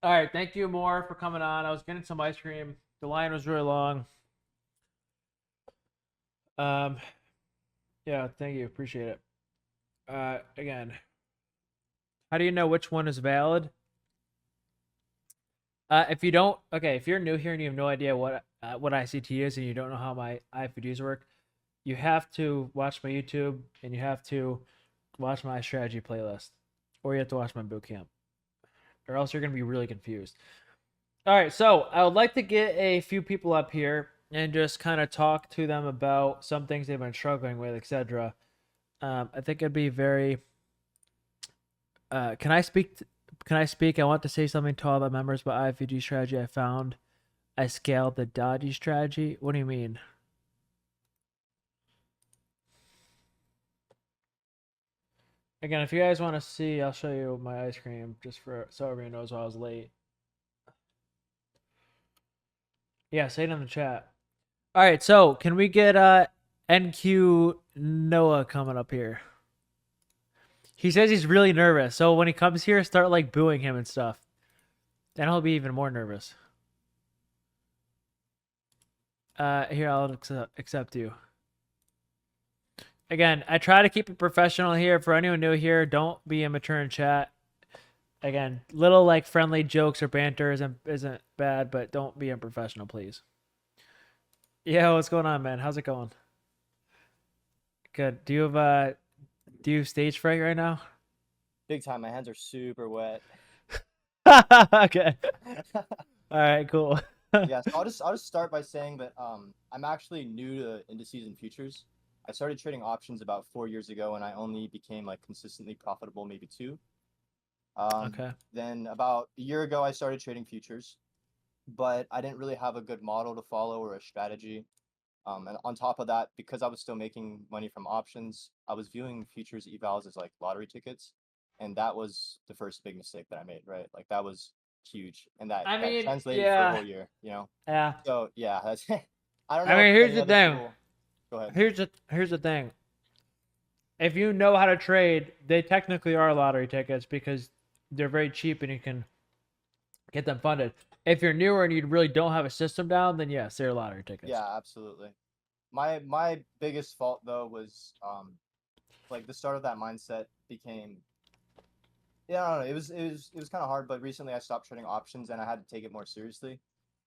All right, thank you more for coming on. I was getting some ice cream. The line was really long. Um, yeah, thank you. Appreciate it. Again, how do you know which one is valid? If you don't, okay, if you're new here and you have no idea what ICT is and you don't know how my IFDs work, you have to watch my YouTube and you have to watch my strategy playlist, or you have to watch my boot camp, or else you're gonna be really confused. All right, so I would like to get a few people up here and just kind of talk to them about some things they've been struggling with, etc. I think it'd be very. Can I speak? Can I speak? I want to say something to all the members about IFVG strategy I found. I scaled the dodgy strategy. What do you mean? Again, if you guys want to see, I'll show you my ice cream just for so everyone knows why I was late. Yeah, say it in the chat. All right, so can we get NQ Noah coming up here? He says he's really nervous, so when he comes here, start like booing him and stuff. Then he'll be even more nervous. Here I'll accept you. Again, I try to keep it professional here. For anyone new here, don't be immature in chat. Again, little like friendly jokes or banter isn't bad, but don't be unprofessional, please. Yeah, what's going on, man? How's it going? Good. Do you have stage fright right now? Big time. My hands are super wet. Okay. All right, cool. Yeah, so I'll just start by saying that I'm actually new to indices and futures. I started trading options about 4 years ago, and I only became like consistently profitable maybe two. Okay. Then about a year ago, I started trading futures, but I didn't really have a good model to follow or a strategy. And on top of that, because I was still making money from options, I was viewing futures evals as like lottery tickets, and that was the first big mistake that I made, right? Like that was huge, and that I that mean, translated for a yeah, whole year. yeah. So yeah, that's I don't I know if mean, here's any the other thing. people. Go ahead. Here's the thing. If you know how to trade, they technically are lottery tickets because they're very cheap and you can get them funded. If you're newer and you really don't have a system down, then yes, they're lottery tickets. Yeah, absolutely. My biggest fault though was like the start of that mindset became. Yeah, I don't know. It was kind of hard, but recently I stopped trading options and I had to take it more seriously.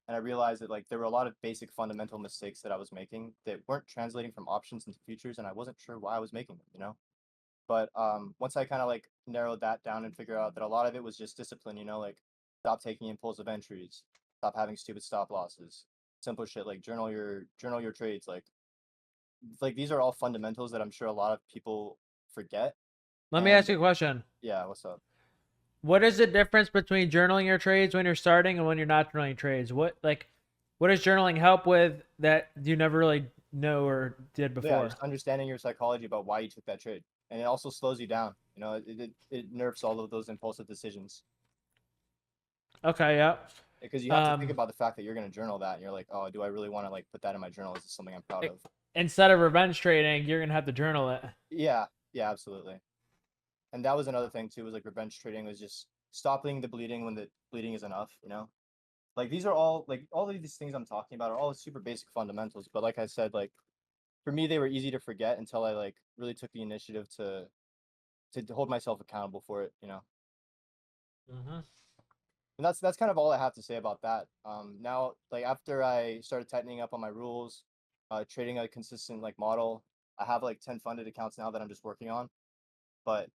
And I realized that like there were a lot of basic fundamental mistakes that I was making that weren't translating from options into futures, and I wasn't sure why I was making them. But once I kind of like narrowed that down and figured out that a lot of it was just discipline, like stop taking impulsive entries, stop having stupid stop losses, simple shit like journal your trades, like these are all fundamentals that I'm sure a lot of people forget. Let me ask And you a question. yeah, what's up? What is the difference between journaling your trades when you're starting and when you're not journaling trades? What does journaling help with that you never really know or did Yeah, before? just understanding your psychology about why you took that trade, and it also slows you down. It nerfs all of those impulsive decisions Okay, yeah. because you have to think Um, about the fact that you're going to journal that, and you're like, oh, do I really want to like put that in my journal? Is this something I'm proud of? Instead of revenge trading, you're gonna have to journal it. Yeah, yeah, absolutely. And that was another thing too, was like revenge trading was just stopping the bleeding when the bleeding is enough. Like these are all of these things I'm talking about are all super basic fundamentals, but like I said, like for me they were easy to forget until I like really took the initiative to hold myself accountable for it. Mm-hmm. And that's kind of all I have to say about that. Now, like after I started tightening up on my rules, trading a consistent like model, I have like 10 funded accounts now that I'm just working on. But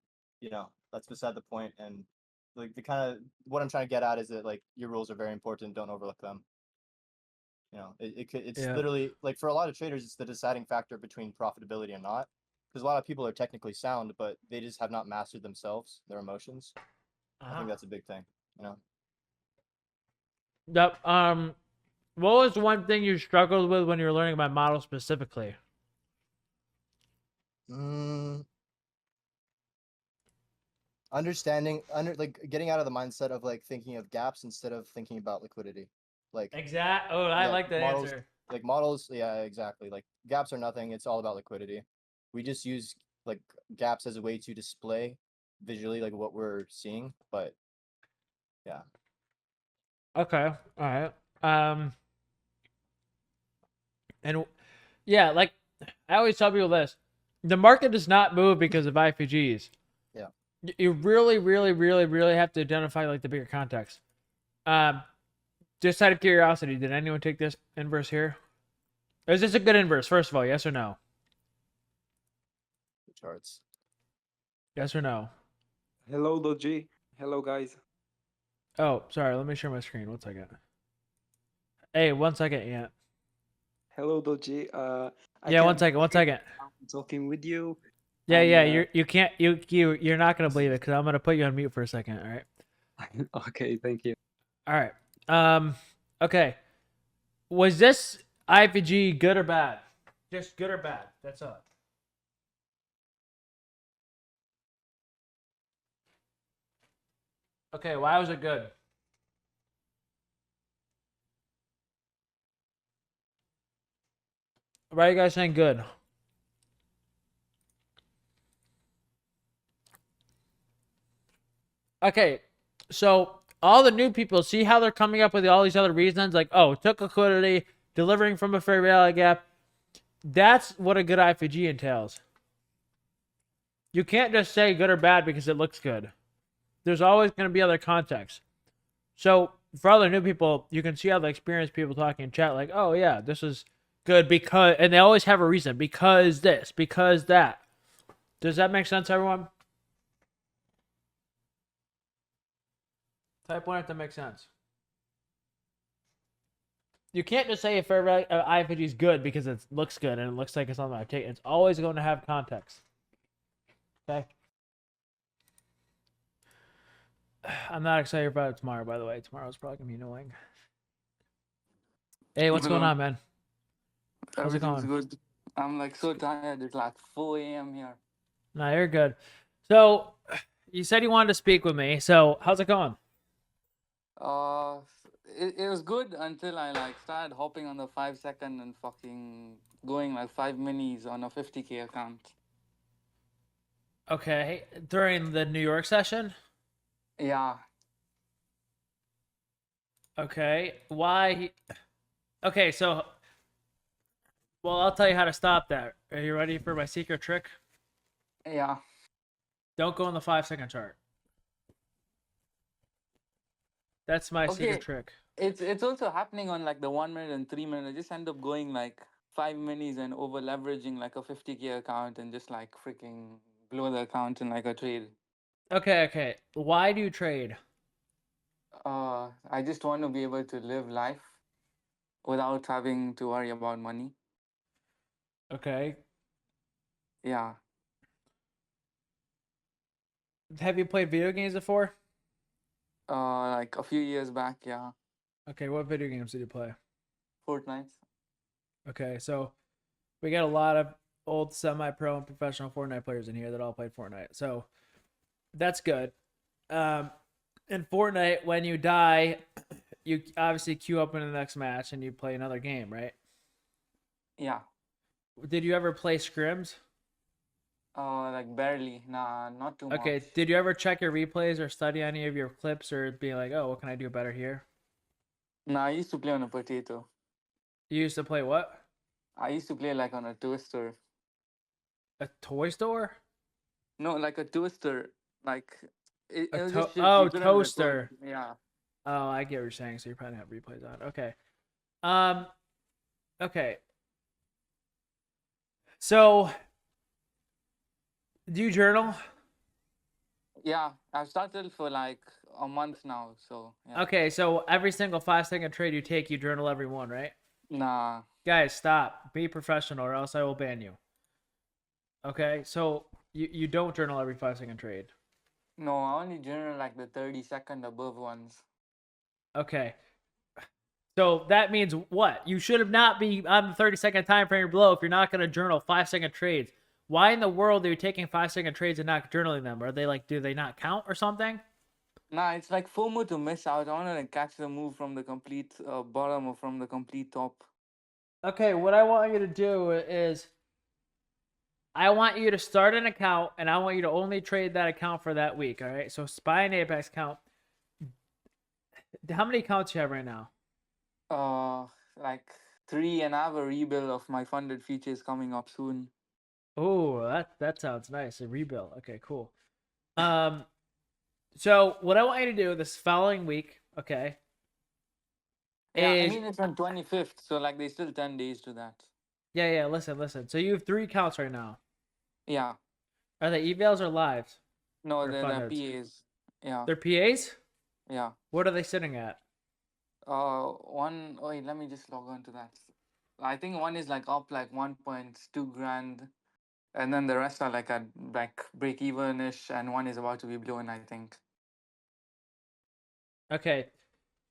that's beside the point. And like the kind of what I'm trying to get at is that like your rules are very important. Don't overlook them. It's Yeah. literally like for a lot of traders, it's the deciding factor between profitability and not. Because a lot of people are technically sound, but they just have not mastered themselves, their emotions. I Uh-huh. think that's a big thing. Yep. What was one thing you struggled with when you were learning about models specifically? Mm, like getting out of the mindset of like thinking of gaps instead of thinking about liquidity. Like, Exact. Oh, I yeah, like that models, answer. yeah, exactly. Like gaps are nothing. It's all about liquidity. We just use like gaps as a way to display visually like what we're seeing. But yeah, Okay. All right. And yeah, like I always tell people this: the market does not move because of IPGs. Yeah. You really, really, really, really have to identify like the bigger context. Um, just out of curiosity, did anyone take this inverse here? Is this a good inverse? First of all, yes or no? Charts. Yes or no? Hello, Doji. Hello, guys. Oh, sorry. Let me share my screen. 1 second. Hey, 1 second. Yeah. Hello, Doji. I Yeah. can't 1 second. 1 second. I'm talking with you, Yeah. and Yeah. You can't. You're not gonna believe it because I'm gonna put you on mute for a second. All right. okay, thank you. All right. Okay. Was this IPG good or bad? Just good or bad. That's all. Okay. Why was it good? Why are you guys saying good? Okay. So all the new people see how they're coming up with all these other reasons, like took liquidity, delivering from a fair value gap. That's what a good IPG entails. You can't just say good or bad because it looks good. There's always going to be other context. So for other new people, you can see how the experienced people talking in chat, like, oh yeah, this is good because, and they always have a reason because this, because that. Does that make sense, everyone? Type one if that makes sense. You can't just say if IFG is good because it looks good and it looks like it's on my take. It's always going to have context. Okay. I'm not excited about it tomorrow, by the way. Tomorrow's probably gonna be annoying. Hey, what's going Hello. on, man? How's it Everything's going? good. I'm like so tired. It's like 4 a.m. here. Nah, you're good. So, you said you wanted to speak with me. So, how's it going? Uh, it was good until I like started hopping on the 5 second and fucking going like 5 minis on a 50K account. Okay, during the New York session. Yeah. Okay, why? Okay, so, well, I'll tell you how to stop that. Are you ready for my secret trick? Yeah. Don't go on the 5 second chart. That's my secret Okay. trick. It's also happening on like the 1 minute and 3 minute. I just end up going like 5 minis and over leveraging like a 50K account and just like freaking blow the account in like a trade. Okay. Why do you trade? I just want to be able to live life without having to worry about money. Okay. Yeah. Have you played video games before? Like a few years back, yeah. Okay, what video games did you play? Fortnite. Okay, so we got a lot of old semi-pro and professional Fortnite players in here that all played Fortnite. So that's good. In Fortnite, when you die, you obviously queue up in the next match and you play another game, right? Yeah. Did you ever play scrims? Like barely. Nah, not too Okay, much. did you ever check your replays or study any of your clips or be like, oh, what can I do better here? Nah, I used to play on a potato. You used to play what? I used to play like on a twister. A toy store? No, like a twister. Like it was just shit Oh, you couldn't record. toaster. Yeah. Oh, I get what you're saying. So you probably have replays on. Okay. Okay. So, do you journal? Yeah. I've started for like a month now, so yeah. Okay, so every single 5 second trade you take, you journal every one, right? Nah. Guys, stop. Be professional, or else I will ban you. Okay, so you don't journal every 5 second trade. No, I only journal like the 30-second above ones. Okay. So that means what? You should have not be on the 30 second time frame below if you're not going to journal 5 second trades. Why in the world are you taking 5 second trades and not journaling them? Are they like, do they not count or something? Nah, it's like FOMO to miss out. I want to like catch the move from the complete bottom or from the complete top. Okay, what I want you to do is I want you to start an account and I want you to only trade that account for that week. All right. So buy an Apex account. How many accounts you have right now? Like 3, and I have a rebuild of my funded features coming up soon. Oh, that sounds nice. A rebuild. Okay, cool. So what I want you to do this following week, okay, Yeah, I is mean it's on 25th, so like there's still 10 days to that. yeah. Listen. So you have 3 accounts right now. Yeah. Are they evals or lives No, or they're fundeds? PAs. Yeah. They're PAs. Yeah. What are they sitting at? One. Wait, let me just log on to that. I think one is like up like 1.2 grand, and then the rest are like at like break even ish, and one is about to be blown, I think. Okay,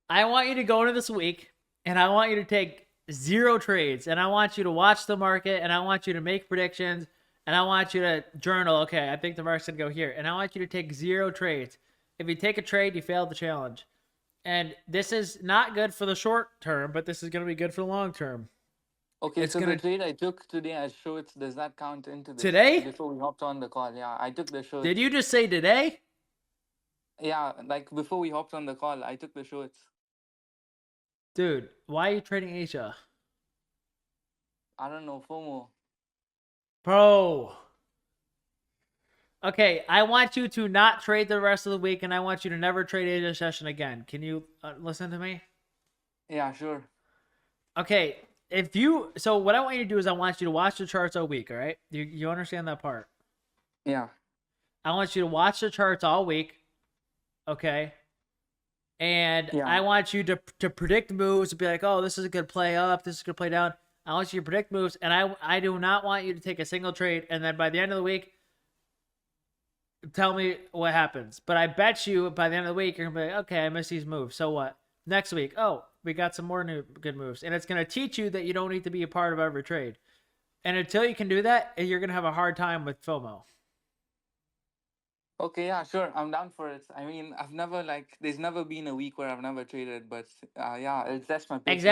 I want you to go into this week, and I want you to take 0 trades, and I want you to watch the market, and I want you to make predictions, and I want you to journal. Okay, I think the market's gonna go here, and I want you to take 0 trades. If you take a trade, you failed the challenge. And this is not good for the short term, but this is going to be good for the long term. Okay, It's so the going to trade I took today at Shorts, does that count into this? today. Before we hopped on the call, yeah, I took the Shorts. Did you just say today? Yeah, like before we hopped on the call, I took the Shorts. Dude, why are you trading Asia? I don't know, FOMO. Bro. Okay, I want you to not trade the rest of the week, and I want you to never trade Asia session again. Can you listen to me? Yeah, sure. Okay, so what I want you to do is I want you to watch the charts all week, all right? You understand that part? Yeah. I want you to watch the charts all week, okay? And Yeah. I want you to predict moves and be like, oh, this is a good play up, this is a good play down. I want you to predict moves, and I do not want you to take a single trade, and then by the end of the week, tell me what happens. But I bet you by the end of the week, you're going to be like, okay, I missed these moves. So what? Next week, oh, we got some more new good moves. And it's going to teach you that you don't need to be a part of every trade. And until you can do that, you're going to have a hard time with FOMO. Okay, yeah, sure. I'm down for it. I mean, there's never been a week where I've never traded, but yeah, it's that's my patience.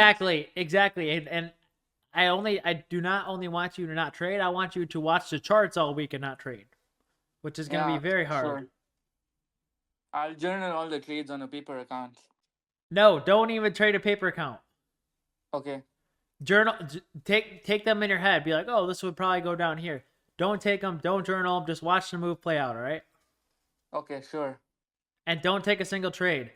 Exactly. And I do not only want you to not trade, I want you to watch the charts all week and not trade, which is going to Yeah, be very hard. sure. I'll journal all the trades on a paper account. No, don't even trade a paper account. Okay. Journal, take them in your head. Be like, oh, this would probably go down here. Don't take them. Don't journal them. Just watch the move play out. All right. Okay, sure. And don't take a single trade.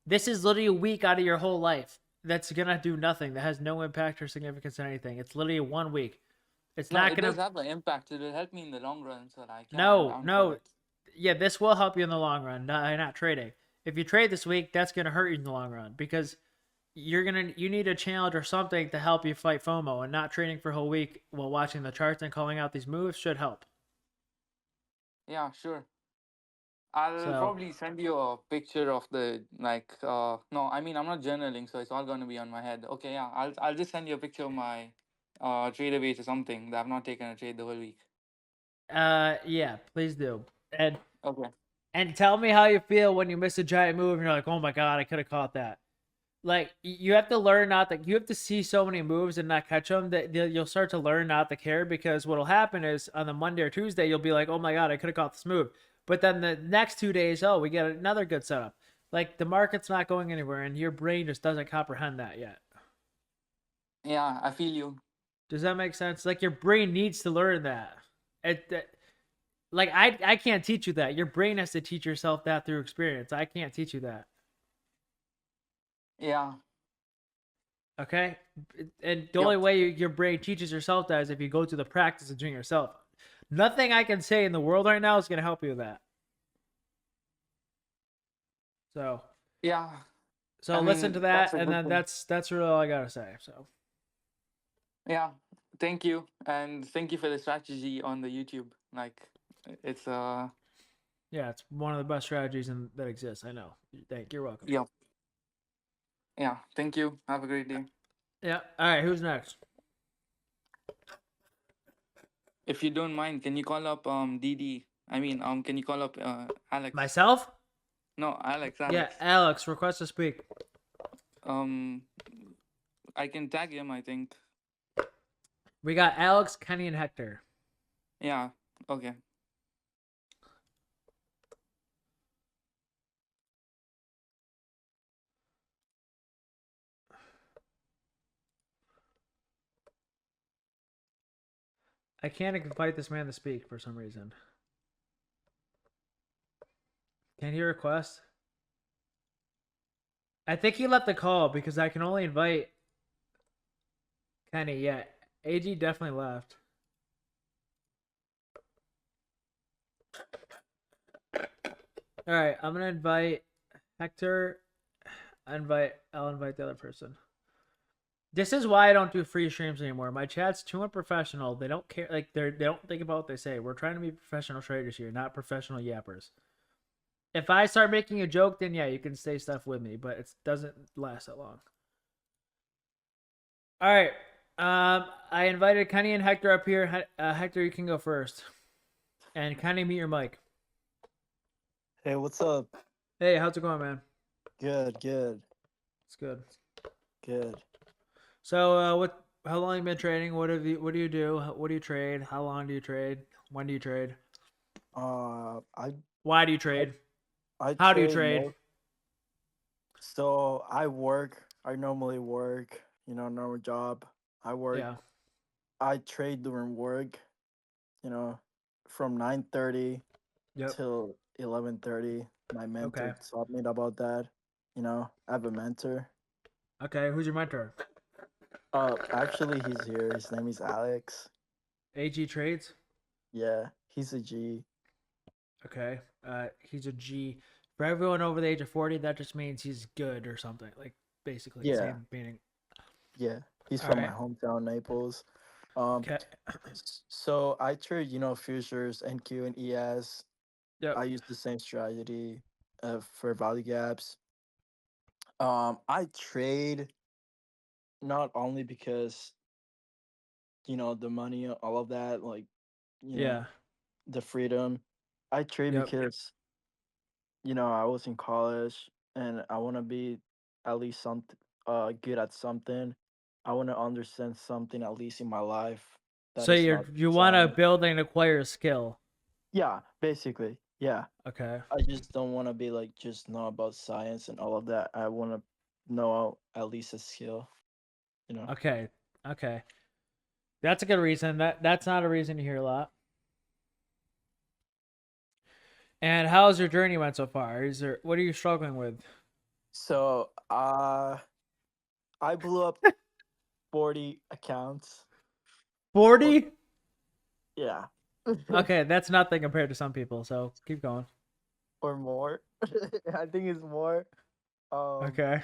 This is literally a week out of your whole life that's gonna do nothing. That has no impact or significance on anything. It's literally 1 week. It's No, not it gonna. does have an impact. It will help me in the long run, so like yeah, I'm No, down for no. it. Yeah, this will help you in the long run. Not trading. If you trade this week, that's gonna hurt you in the long run because you need a challenge or something to help you fight FOMO, and not trading for a whole week while watching the charts and calling out these moves should help. Yeah, sure. I'll So probably send you a picture of the no, I mean I'm not journaling, so it's all gonna be on my head. Okay, yeah, I'll just send you a picture of my trader base or something that I've not taken a trade the whole week. yeah, please do. And Okay. and tell me how you feel when you miss a giant move and you're like, oh my god, I could have caught that. Like you have to learn not that you have to see so many moves and not catch them that you'll start to learn not to care, because what'll happen is on the Monday or Tuesday you'll be like, oh my god, I could have caught this move. But then the next 2 days, oh, we get another good setup. Like the market's not going anywhere and your brain just doesn't comprehend that yet. Yeah, I feel you. Does that make sense? Like your brain needs to learn that. Like I can't teach you that. Your brain has to teach yourself that through experience. I can't teach you that. Yeah. Okay? And the only way your brain teaches yourself that is if you go through the practice of doing it yourself. Nothing I can say in the world right now is going to help you with that. So Yeah. So I listen mean, to that's that, a and good then thing. that's really all I gotta say. So Yeah. Thank you. And thank you for the strategy on the YouTube. Like it's yeah, it's one of the best strategies that exists. I know. You're welcome. yeah. Yeah. Thank you. Have a great day. Yeah. All right. Who's next? If you don't mind, can you call up DD? I mean, can you call up Alex? Myself? No, Alex. Yeah, Alex. Request to speak. I can tag him, I think. We got Alex, Kenny, and Hector. Yeah. Okay. I can't invite this man to speak for some reason. Can he request? I think he left the call because I can only invite Kenny. Yeah, AG definitely left. All right, I'm gonna invite Hector. I'll invite the other person. This is why I don't do free streams anymore. My chat's too unprofessional. They don't care. Like they don't think about what they say. We're trying to be professional traders here, not professional yappers. If I start making a joke, then yeah, you can say stuff with me, but it doesn't last that long. All right. I invited Kenny and Hector up here. Hector, you can go first. And Kenny, mute your mic. Hey, what's up? Hey, how's it going, man? Good. It's good. Good. So, how long you been trading? What do you do? What do you trade? How long do you trade? When do you trade? Why do you trade? I How do you trade? So I work. I normally work. Normal job. I work. Yeah. I trade during work. From 9:30 Yep. till 11:30. My mentor Okay. taught me about that. I have a mentor. Okay. Who's your mentor? Actually, he's here. His name is Alex. AG Trades. Yeah, he's a G. Okay. He's a G. For everyone over the age of 40, that just means he's good or something. Like basically, Yeah. same meaning. Yeah, he's All from right. my hometown, Naples. Okay. So I trade, futures, NQ and ES. Yep. I use the same strategy for value gaps. I trade not only because the money, all of that, like Yeah. the freedom. I trade Yep. because I was in college and I want to be at least something good at something. I want to understand something at least in my life that So is not you want to science. build and acquire a skill. Yeah, basically. Yeah. Okay. I just don't want to be like just know about science and all of that. I want to know at least a skill, Okay. Okay. That's a good reason. That's not a reason to hear a lot. And how's your journey went so far? What are you struggling with? So, I blew up 40 accounts. 40? Yeah. Okay, that's nothing compared to some people, so keep going. Or more. I think it's more. Okay.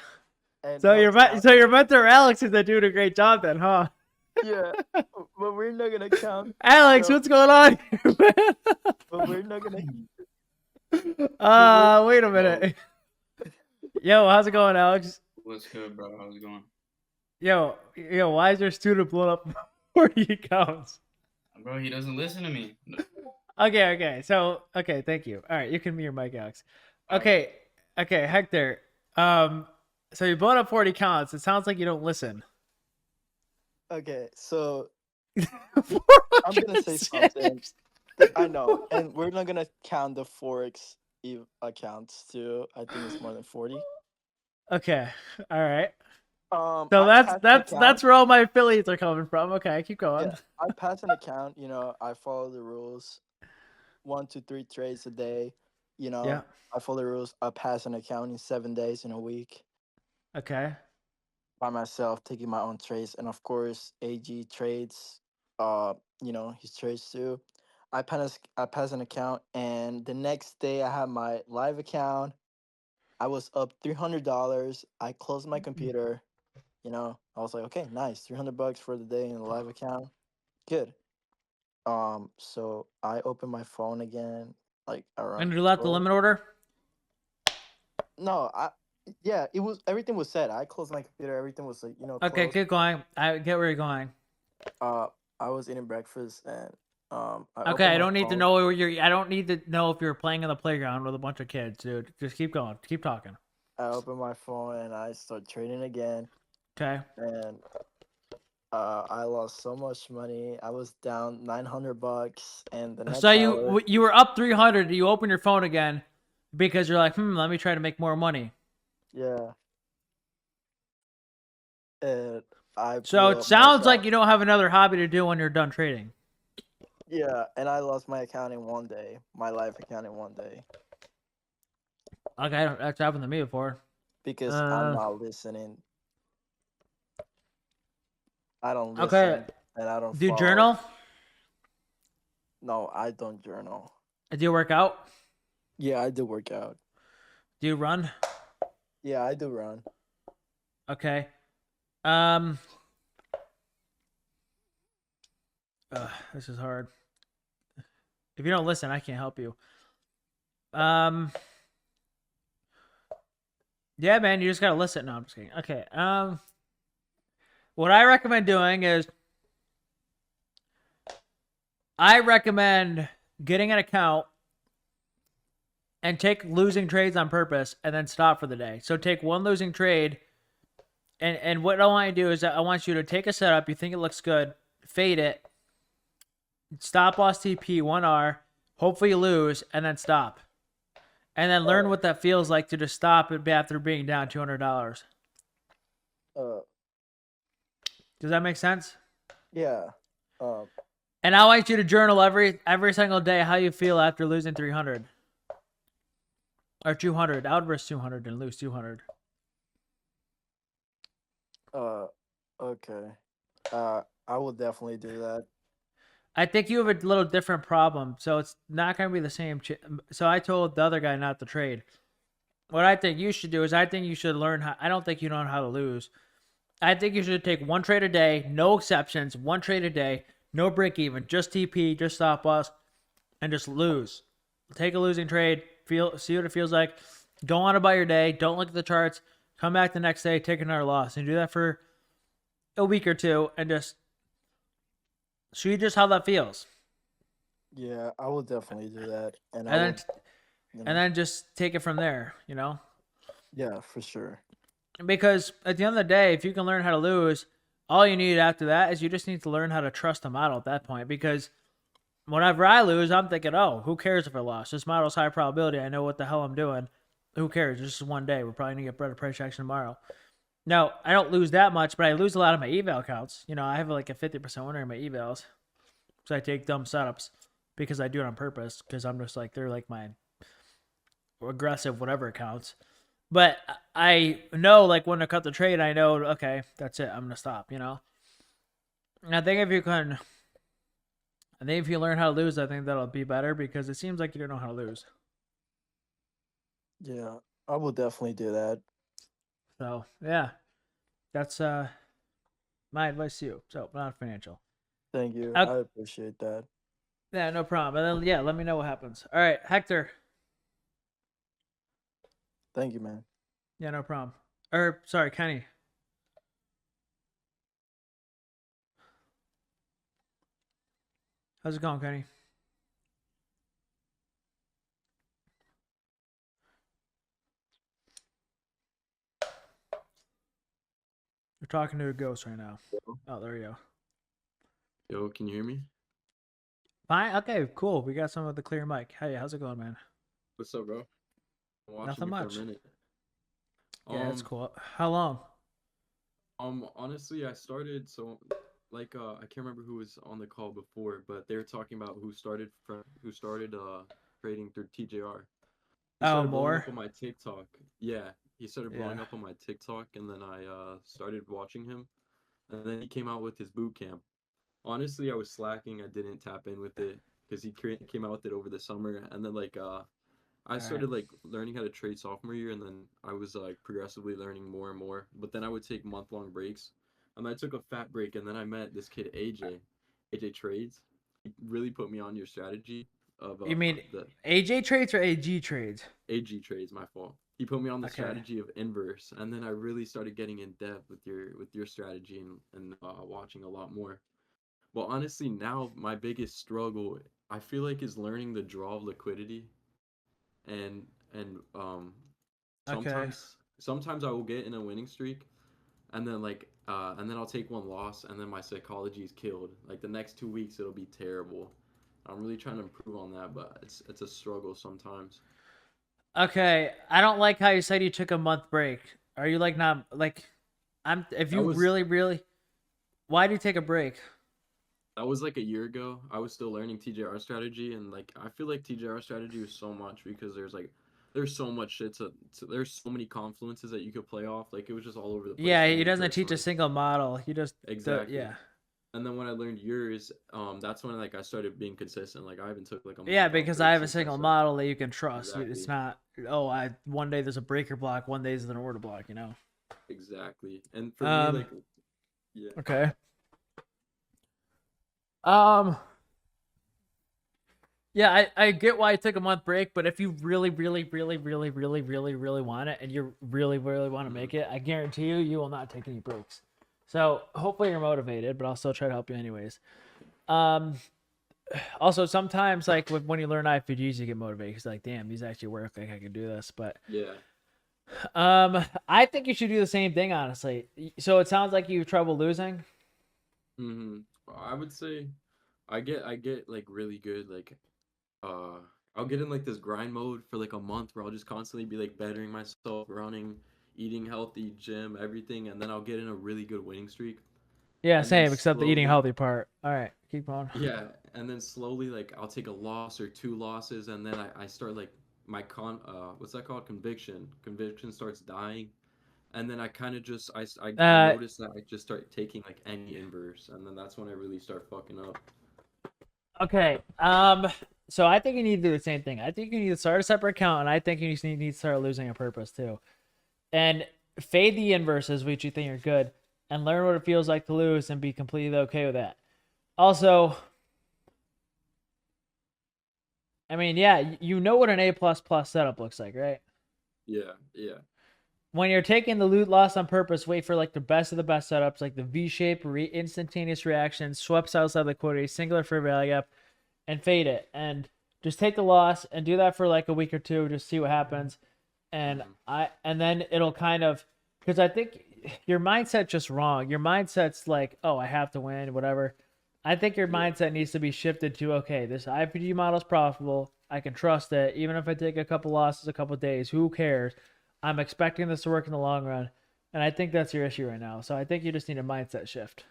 And So helps out. your mentor Alex is doing a great job then, huh? Yeah, but we're not gonna count. Alex, so- what's going on here, man? But we're not gonna. Wait a minute. Yo, how's it going, Alex? What's good, bro? How's it going? Yo, why is your student blowing up 40 accounts? Bro, he doesn't listen to me. Okay. So, okay, thank you. All right, you can mute your mic, Alex. Okay, Hector. So you're blowing up 40 accounts. It sounds like you don't listen. Okay, so 406. I'm gonna say something. I know, and we're not gonna count the forex accounts too. I think it's more than 40. Okay, all right. So So that's where all my affiliates are coming from. Okay, keep going. Yeah, I pass an account. I follow the rules. 1 to 3 trades a day. Yeah. I follow the rules. I pass an account in 7 days in a week Okay. by myself, taking my own trades, and of course, AG trades. His trades too. I pass an account, and the next day I have my live account. I was up $300. I closed my computer. I was like, okay, nice, $300 for the day in the live account. Good. So I opened my phone again, like around. And you left the 12. limit order? No, it was everything was set. I closed my computer. Everything was like, Okay, closed. keep going. I get where you're going. I was eating breakfast and Okay, I opened my don't need to phone. know where you're. I don't need to know if you're playing on the playground with a bunch of kids, dude. Just keep going. Keep talking. I opened my phone and I started trading again, Okay. and I lost so much money. I was down $900, and the next So hour, you were up 300. You open your phone again because you're like, let me try to make more money. yeah, and I. So blew it up sounds myself. like you don't have another hobby to do when you're done trading. Yeah, and I lost my account in one day. My live account in one day Okay, that's happened to me before. because I'm Uh, not listening. I don't okay. listen and I don't Do you follow. journal? No, I don't journal. Do you work out? Yeah, I do work out. Do you run? Yeah, I do run. Okay. Um. This is hard. If you don't listen, I can't help you. Um. Yeah, man, you just gotta listen. No, I'm just kidding. Okay. What I recommend doing is I recommend getting an account and take losing trades on purpose and then stop for the day. So take one losing trade, and what I want you to do is I want you to take a setup. You think it looks good, fade it, stop loss TP 1R, hopefully you lose, and then stop. And then learn what that feels like to just stop it after being down $200. Uh, Does that make sense? yeah. And I want you to journal every single day how you feel after losing 300 or 200. I would risk 200 and lose 200. Okay. I will definitely do that. I think you have a little different problem, so it's not going to be the same. So I told the other guy not to trade. What I think you should do is I think you should learn how. I don't think you know how to lose. I think you should take one trade a day, no exceptions, one trade a day, no break even, just TP, just stop loss, and just lose. Take a losing trade, see what it feels like. Go on about your day. Don't look at the charts. Come back the next day, take another loss, and do that for a week or two, and just see just how that feels. Yeah, I will definitely do that. And I And will, then and then just take it from there, you know? yeah, for sure. Because at the end of the day, if you can learn how to lose, all you need after that is you just need to learn how to trust the model at that point. Because whenever I lose, I'm thinking, oh, who cares if I lost? This model's high probability. I know what the hell I'm doing. Who cares? This is one day. We're probably going to get better price action tomorrow. No, I don't lose that much, but I lose a lot of my eval counts. You know, I have like a 50% winner in my evals. So I take dumb setups because I do it on purpose because I'm just like, they're like my aggressive whatever accounts. But I know, like, when to cut the trade, I know, okay, that's it. I'm going to stop, you know? And I think if you learn how to lose, I think that'll be better because it seems like you don't know how to lose. Yeah, I will definitely do that. So, yeah, that's my advice to you. So, not financial. Thank you. Okay. I appreciate that. Yeah, no problem. And then, yeah, let me know what happens. All right, Hector. Thank you, man. Yeah, no problem. Or, sorry, Kenny. How's it going, Kenny? You're talking to a ghost right now. Oh, there you go. Yo, can you hear me? Fine. Okay, cool. We got some of the clear mic. Hey, how's it going, man? What's up, bro? I'm watching Nothing you much. for a minute. Yeah, that's cool. How long? Honestly, I started I can't remember who was on the call before, but they were talking about who started trading through TJR. He Oh, started blowing more? up on my TikTok. Yeah, he started blowing Yeah. up on my TikTok, and then I started watching him, and then he came out with his boot camp. Honestly, I was slacking. I didn't tap in with it because he came out with it over the summer, and then I started like learning how to trade sophomore year, and then I was like progressively learning more and more. But then I would take month-long breaks, and I took a fat break, and then I met this kid AJ. AJ Trades. He really put me on your strategy of You mean the AJ trades or AG trades? AG Trades. My fault. He put me on the Okay. strategy of inverse, and then I really started getting in depth with your strategy and watching a lot more. Well, honestly, now my biggest struggle I feel like is learning the draw of liquidity and Okay. sometimes I will get in a winning streak and then I'll take one loss and then my psychology is killed. Like the next 2 weeks it'll be terrible. I'm really trying to improve on that, but it's a struggle sometimes. Okay. I don't like how you said you took a month break. Are you like not like if you was- really, really why do you take a break? That was like a year ago. I was still learning TJR strategy, and like I feel like TJR strategy was so much because there's so much shit there's so many confluences that you could play off. Like it was just all over the place Yeah, for he me doesn't teach a personally. single model. He just Exactly. yeah. And then when I learned yours, that's when like I started being consistent. Like I even took like a Yeah, month off because I have a since I single started. model that you can trust. It's Exactly. not one day there's a breaker block, one day there's an order block, you know. Exactly. And for me, like, yeah. Okay. Um Yeah, I get why you took a month break, but if you really, really, really, really, really, really, really want it and you really, really want to make it, I guarantee you will not take any breaks. So hopefully you're motivated, but I'll still try to help you anyways. Also sometimes like when you learn IFPGs, you get motivated because like, damn, these actually work. Like I can do this. But Yeah. I think you should do the same thing, honestly. So it sounds like you have trouble losing. Mm-hmm. I would say I get like really good like I'll get in like this grind mode for like a month where I'll just constantly be like bettering myself, running, eating healthy, gym, everything, and then I'll get in a really good winning streak. Yeah, And then same, except the eating slowly, healthy part. All right, keep going. yeah, and then slowly like I'll take a loss or two losses and then I start like my what's that called? Conviction. Conviction starts dying. And then I kind of just I Uh, notice that I just start taking like any inverse, and then that's when I really start fucking up. Okay. So I think you need to do the same thing. I think you need to start a separate account, and I think you need to start losing on purpose too. And fade the inverses, which you think are good, and learn what it feels like to lose, and be completely okay with that. Also, I mean, yeah, you know what an A setup looks like, right? Yeah, yeah. When you're taking the loot loss on purpose, wait for like the best of the best setups, like the V-shape, instantaneous reaction, swept outside liquidity, singular for value gap, and fade it. And just take the loss and do that for like a week or two, just see what happens. And then it'll kind of, because I think your mindset's just wrong. Your mindset's like, oh, I have to win, whatever. I think your mindset needs to be shifted to, okay, this IPG model is profitable. I can trust it. Even if I take a couple losses, a couple days, who cares? I'm expecting this to work in the long run. And I think that's your issue right now. So I think you just need a mindset shift.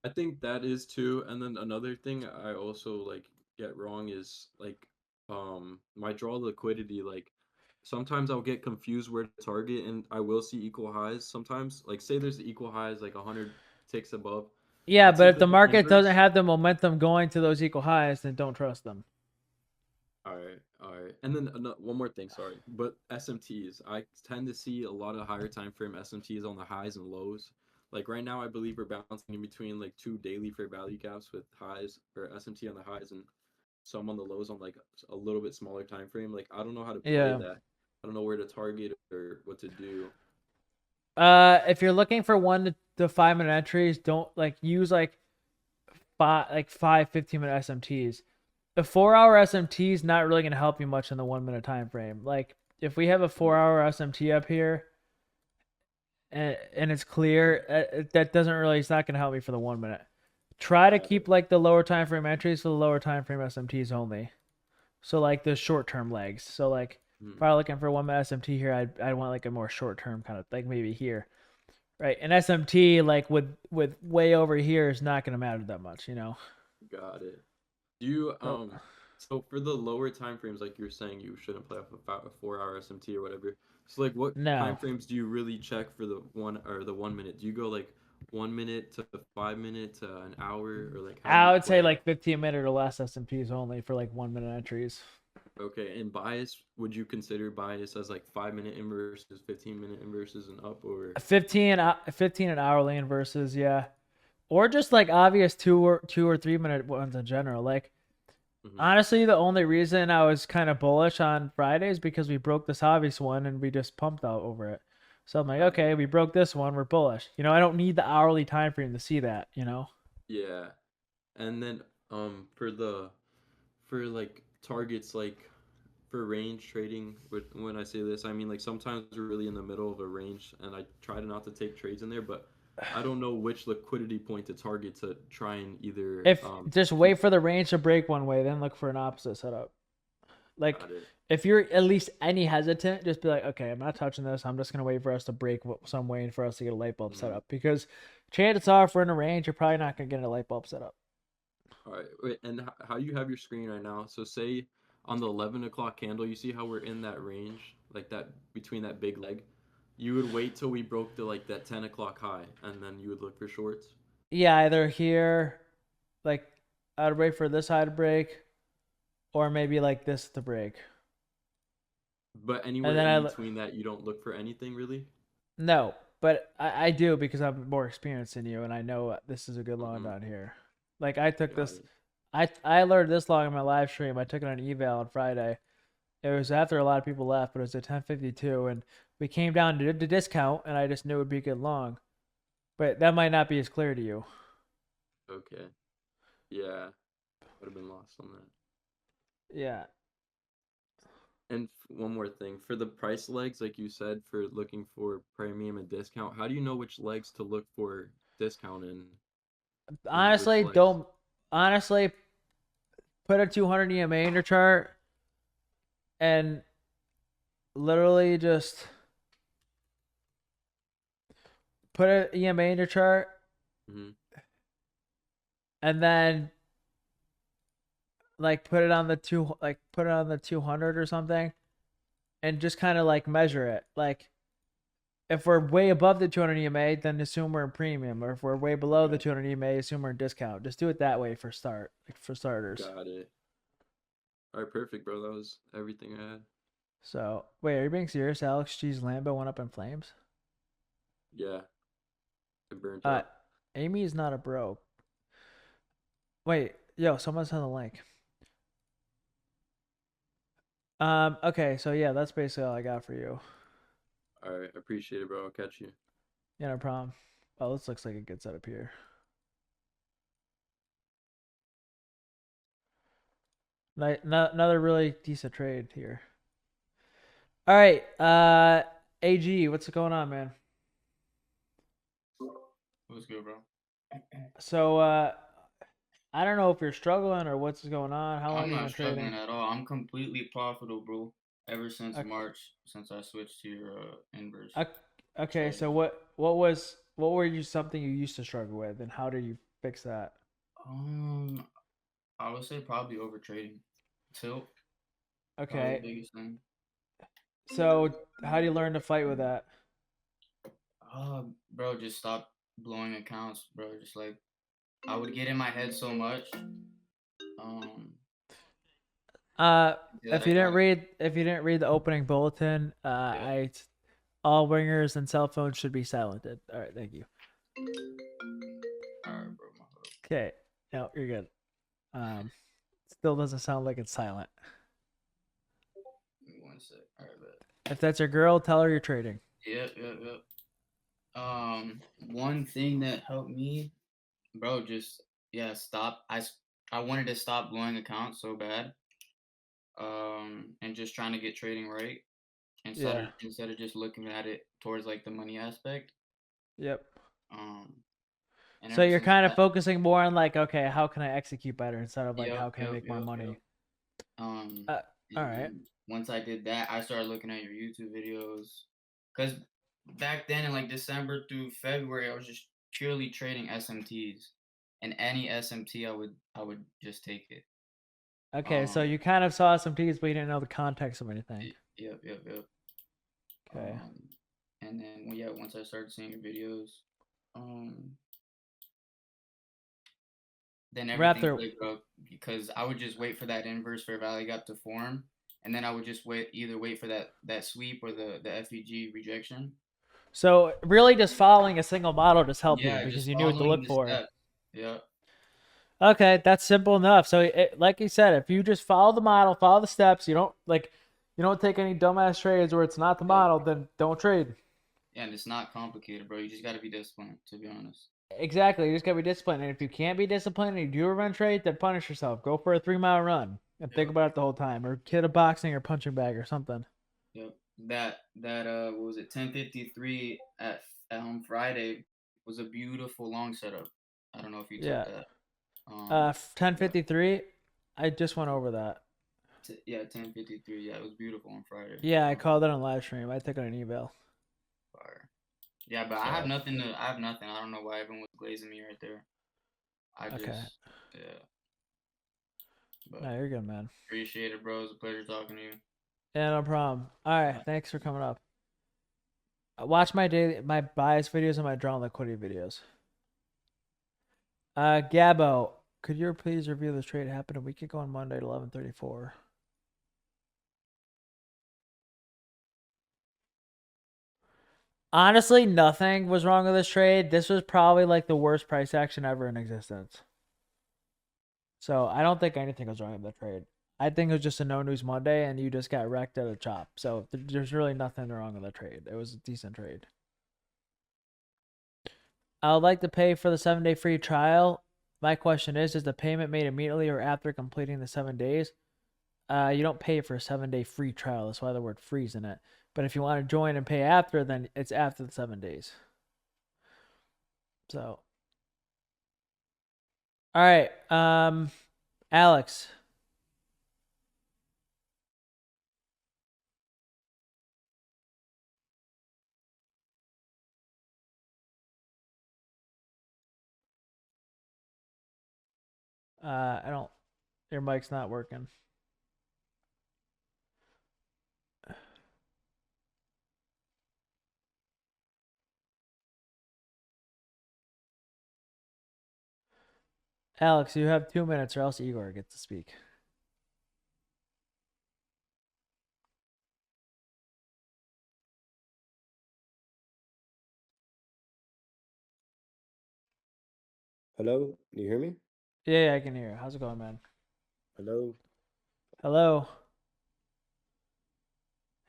I think that is too. And then another thing I also like get wrong is like my draw liquidity. Like sometimes I'll get confused where to target, and I will see equal highs. Sometimes, like say there's the equal highs like 100 ticks above. Yeah, I'll but take if the like an market doesn't inverse. have the momentum going to those equal highs, then don't trust them. All right, all right. And then one more thing, sorry. But SMTs, I tend to see a lot of higher time frame SMTs on the highs and lows. Like right now, I believe we're bouncing in between like two daily fair value gaps with highs or SMT on the highs and some on the lows on like a little bit smaller time frame. Like I don't know how to play Yeah. that. I don't know where to target or what to do. If you're looking for 1 to 5 minute entries, don't like use like 15-minute SMTs. The 4-hour SMT is not really gonna help you much in the 1 minute time frame. Like if we have a 4-hour SMT up here and it's clear, that doesn't really, it's not gonna help me for the 1 minute. Try to keep like the lower time frame entries for the lower time frame SMTs only. So like the short term legs. So like if I were looking for 1 minute SMT here, I'd want like a more short term kind of like maybe here. Right. An SMT like with way over here is not gonna matter that much, you know. Got it. Do you So, so for the lower time frames, like you're saying, you shouldn't play off a 4-hour SMT or whatever. So like, what time no. frames do you really check for the 1 minute? Do you go like 1 minute to 5 minute to an hour, or like how do I you would say play? like 15-minute or less SMTs only for like 1 minute entries. Okay, and bias, would you consider bias as like 5 minute inverses, 15-minute inverses, and up, or 15 and hourly inverses, yeah. Or just like obvious 2 or 3 minute ones in general. Like honestly, the only reason I was kind of bullish on Friday is because we broke this obvious one and we just pumped out over it. So I'm like, okay, we broke this one, we're bullish. You know, I don't need the hourly time frame to see that, you know? yeah. And then for like targets like for range trading, when I say this, I mean like sometimes we're really in the middle of a range, and I try to not to take trades in there, but I don't know which liquidity point to target to try and either If just wait for the range to break one way, then look for an opposite setup. Like got it. if you're at least any hesitant, just be like, okay, I'm not touching this. I'm just gonna wait for us to break some way and for us to get a light bulb set up. Because chances are, if we're in a range, you're probably not gonna get a light bulb set up. All right. Wait, and how you have your screen right now? So say on the 11 o'clock candle, you see how we're in that range, like that between that big leg. You would wait till we broke the like that 10 o'clock high, and then you would look for shorts. Yeah, either here, like I'd wait for this high to break, or maybe like this to break. But anywhere then in I between that, you don't look for anything really. No, but I do because I'm more experienced than you, and I know this is a good long Mhm. down here. Like I took Got this, it. I learned this long in my live stream. I took it on eval on Friday. It was after a lot of people left, but it was at 10:52, and we came down to the discount, and I just knew it would be good long. But that might not be as clear to you. Okay. Yeah. Would have been lost on that. Yeah. And one more thing, for the price legs, like you said, for looking for premium and discount, how do you know which legs to look for discount in? And which Honestly, legs? honestly put a 200 EMA in your chart and literally just put an EMA in your chart Hmm. and then like put it on the 200 or something and just kind of like measure it. Like if we're way above the 200 EMA, then assume we're in premium, or if we're way below the 200 EMA, assume we're in discount. Just do it that way for starters. Got it. All right, perfect, bro. That was everything I had. So wait, are you being serious? Alex G's Lambo went up in flames. Yeah, it burnt up. Amy is not a bro. Wait, yo, someone send the link. Okay, so yeah, that's basically all I got for you. All right, appreciate it, bro. I'll catch you. Yeah, no problem. Oh, this looks like a good setup here. Another really decent trade here. All right, AG, what's going on, man? What's good, bro? So, I don't know if you're struggling or what's going on. How long I'm have you not been struggling trading? at all. I'm completely profitable, bro. Ever since Okay. March, since I switched to your inverse. Okay, so strategy. what were you something you used to struggle with, and how did you fix that? I would say probably over trading. Tilt, probably the Okay, biggest thing. so how do you learn to fight with that? Bro, just stop blowing accounts, bro. Just like I would get in my head so much. That If I got. you didn't read the opening bulletin, all ringers and cell phones should be silenced. All right, thank you. All right, bro. My fault. Okay, no, you're good. Still doesn't sound like it's silent. Give me 1 sec. All right, bet. If that's your girl, tell her you're trading. Yep. One thing that helped me, bro, just stop. I wanted to stop blowing accounts so bad. And just trying to get trading right instead of just looking at it towards like the money aspect. Yep. And So ever you're since kind of that, focusing more on like, okay, how can I execute better instead of like, yep, how can I make more money? Yep. And All right. then once I did that, I started looking at your YouTube videos, cause back then in like December through February, I was just purely trading SMTs, and any SMT I would just take it. Okay, so you kind of saw some T's, but you didn't know the context of anything. Yep. Okay. And then once I started seeing your videos, then everything clicked up, because I would just wait for that inverse fair value gap to form, and then I would just wait for that sweep or the FEG rejection. So really, just following a single model just helped you because just you knew what to following look the for. steps. Yep. Okay, that's simple enough. So, like you said, if you just follow the model, follow the steps, you don't take any dumbass trades where it's not the model, then don't trade. Yeah, and it's not complicated, bro. You just got to be disciplined, to be honest. Exactly, you just gotta be disciplined. And if you can't be disciplined and you do a run trade, then punish yourself. Go for a 3-mile run and think about it the whole time, or get a boxing or punching bag or something. Yep. That what was it? 10:53 at Friday was a beautiful long setup. I don't know if you took that. 10:53. I just went over that. 10:53. Yeah, it was beautiful on Friday. Yeah, I called it on live stream. I took it on eval. Fire. Yeah, but I have nothing. I don't know why everyone was glazing me right there. Yeah. But No, you're good, man. appreciate it, bro. It's a pleasure talking to you. Yeah, no problem. All right, thanks for coming up. Watch my bias videos and my drawn liquidity videos. Gabbo, could you please review this trade? It happened a week ago on Monday at 11:34. Honestly, nothing was wrong with this trade. This was probably like the worst price action ever in existence. So I don't think anything was wrong with the trade. I think it was just a no news Monday and you just got wrecked at a chop. So there's really nothing wrong with the trade. It was a decent trade. I would like to pay for the 7-day free trial. My question is the payment made immediately or after completing the 7 days? You don't pay for a 7-day free trial. That's why the word free's in it. But if you want to join and pay after, then it's after the 7 days. So, all right, Alex. I don't. Your mic's not working. Alex, you have 2 minutes, or else Igor gets to speak. Hello, do you hear me? Yeah, I can hear you. How's it going, man? Hello, Hello.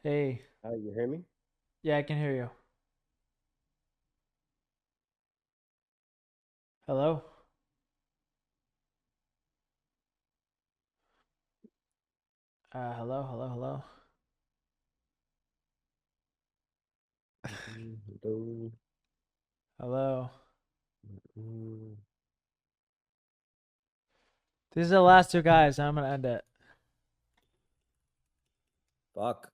Hey. hi, you hear me? Yeah, I can hear you. Hello. Hello. Hello. Hello. Mm, These are the last two guys. I'm gonna end it. Fuck.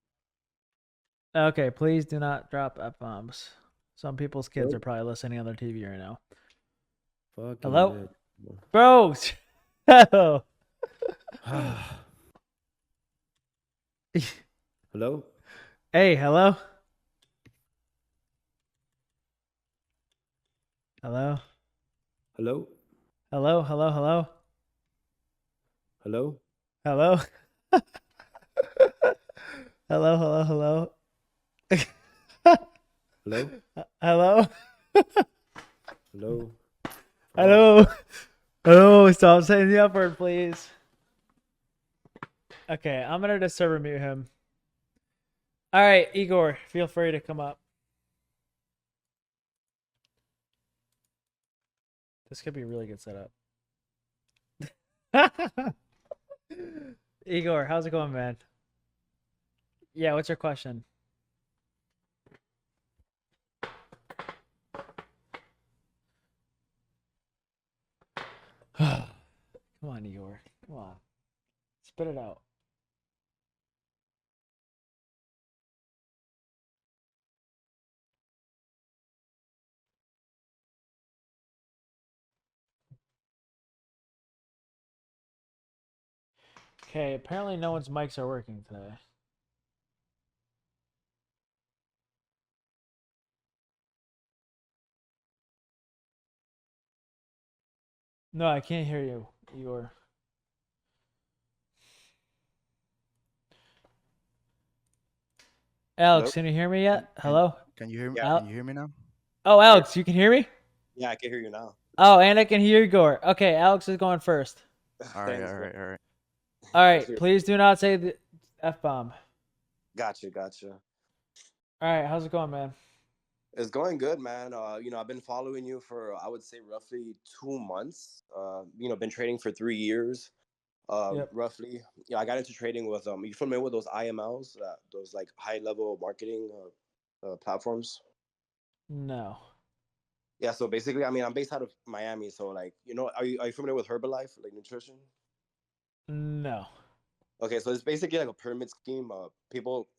Okay, please do not drop F-bombs. Some people's kids Nope. are probably listening on their TV right now. Fucking Hello? dick. Bro! Hello. Hello? Hey, hello? Hello? Hello? Hello? Hello? Hello? Hello? Hello? Hello? Hello? Hello? Hello? Stop saying the F word, please. Okay, I'm gonna just server mute him. All right, Igor, feel free to come up. This could be a really good setup. Igor, how's it going, man? Yeah, what's your question? Come on, Igor. Come on. Spit it out. Okay, apparently no one's mics are working today. No, I can't hear you, Igor. Alex, Hello? can you hear me yet? Hello? Can you hear me? Yeah. Can you hear me now? Oh, Alex, you can hear me? Yeah, I can hear you now. Oh, and I can hear Igor. Okay, Alex is going first. All right, all right, all right. All right, please do not say the F-bomb. Gotcha. All right, how's it going, man? It's going good, man. I've been following you for, I would say, roughly 2 months. Been trading for 3 years. Yep. Roughly. Yeah, I got into trading with you familiar with those IMLs, those like high level marketing platforms? No. Yeah, so basically, I mean, I'm based out of Miami, so like, are you familiar with Herbalife, like nutrition? No. Okay, so it's basically like a pyramid scheme.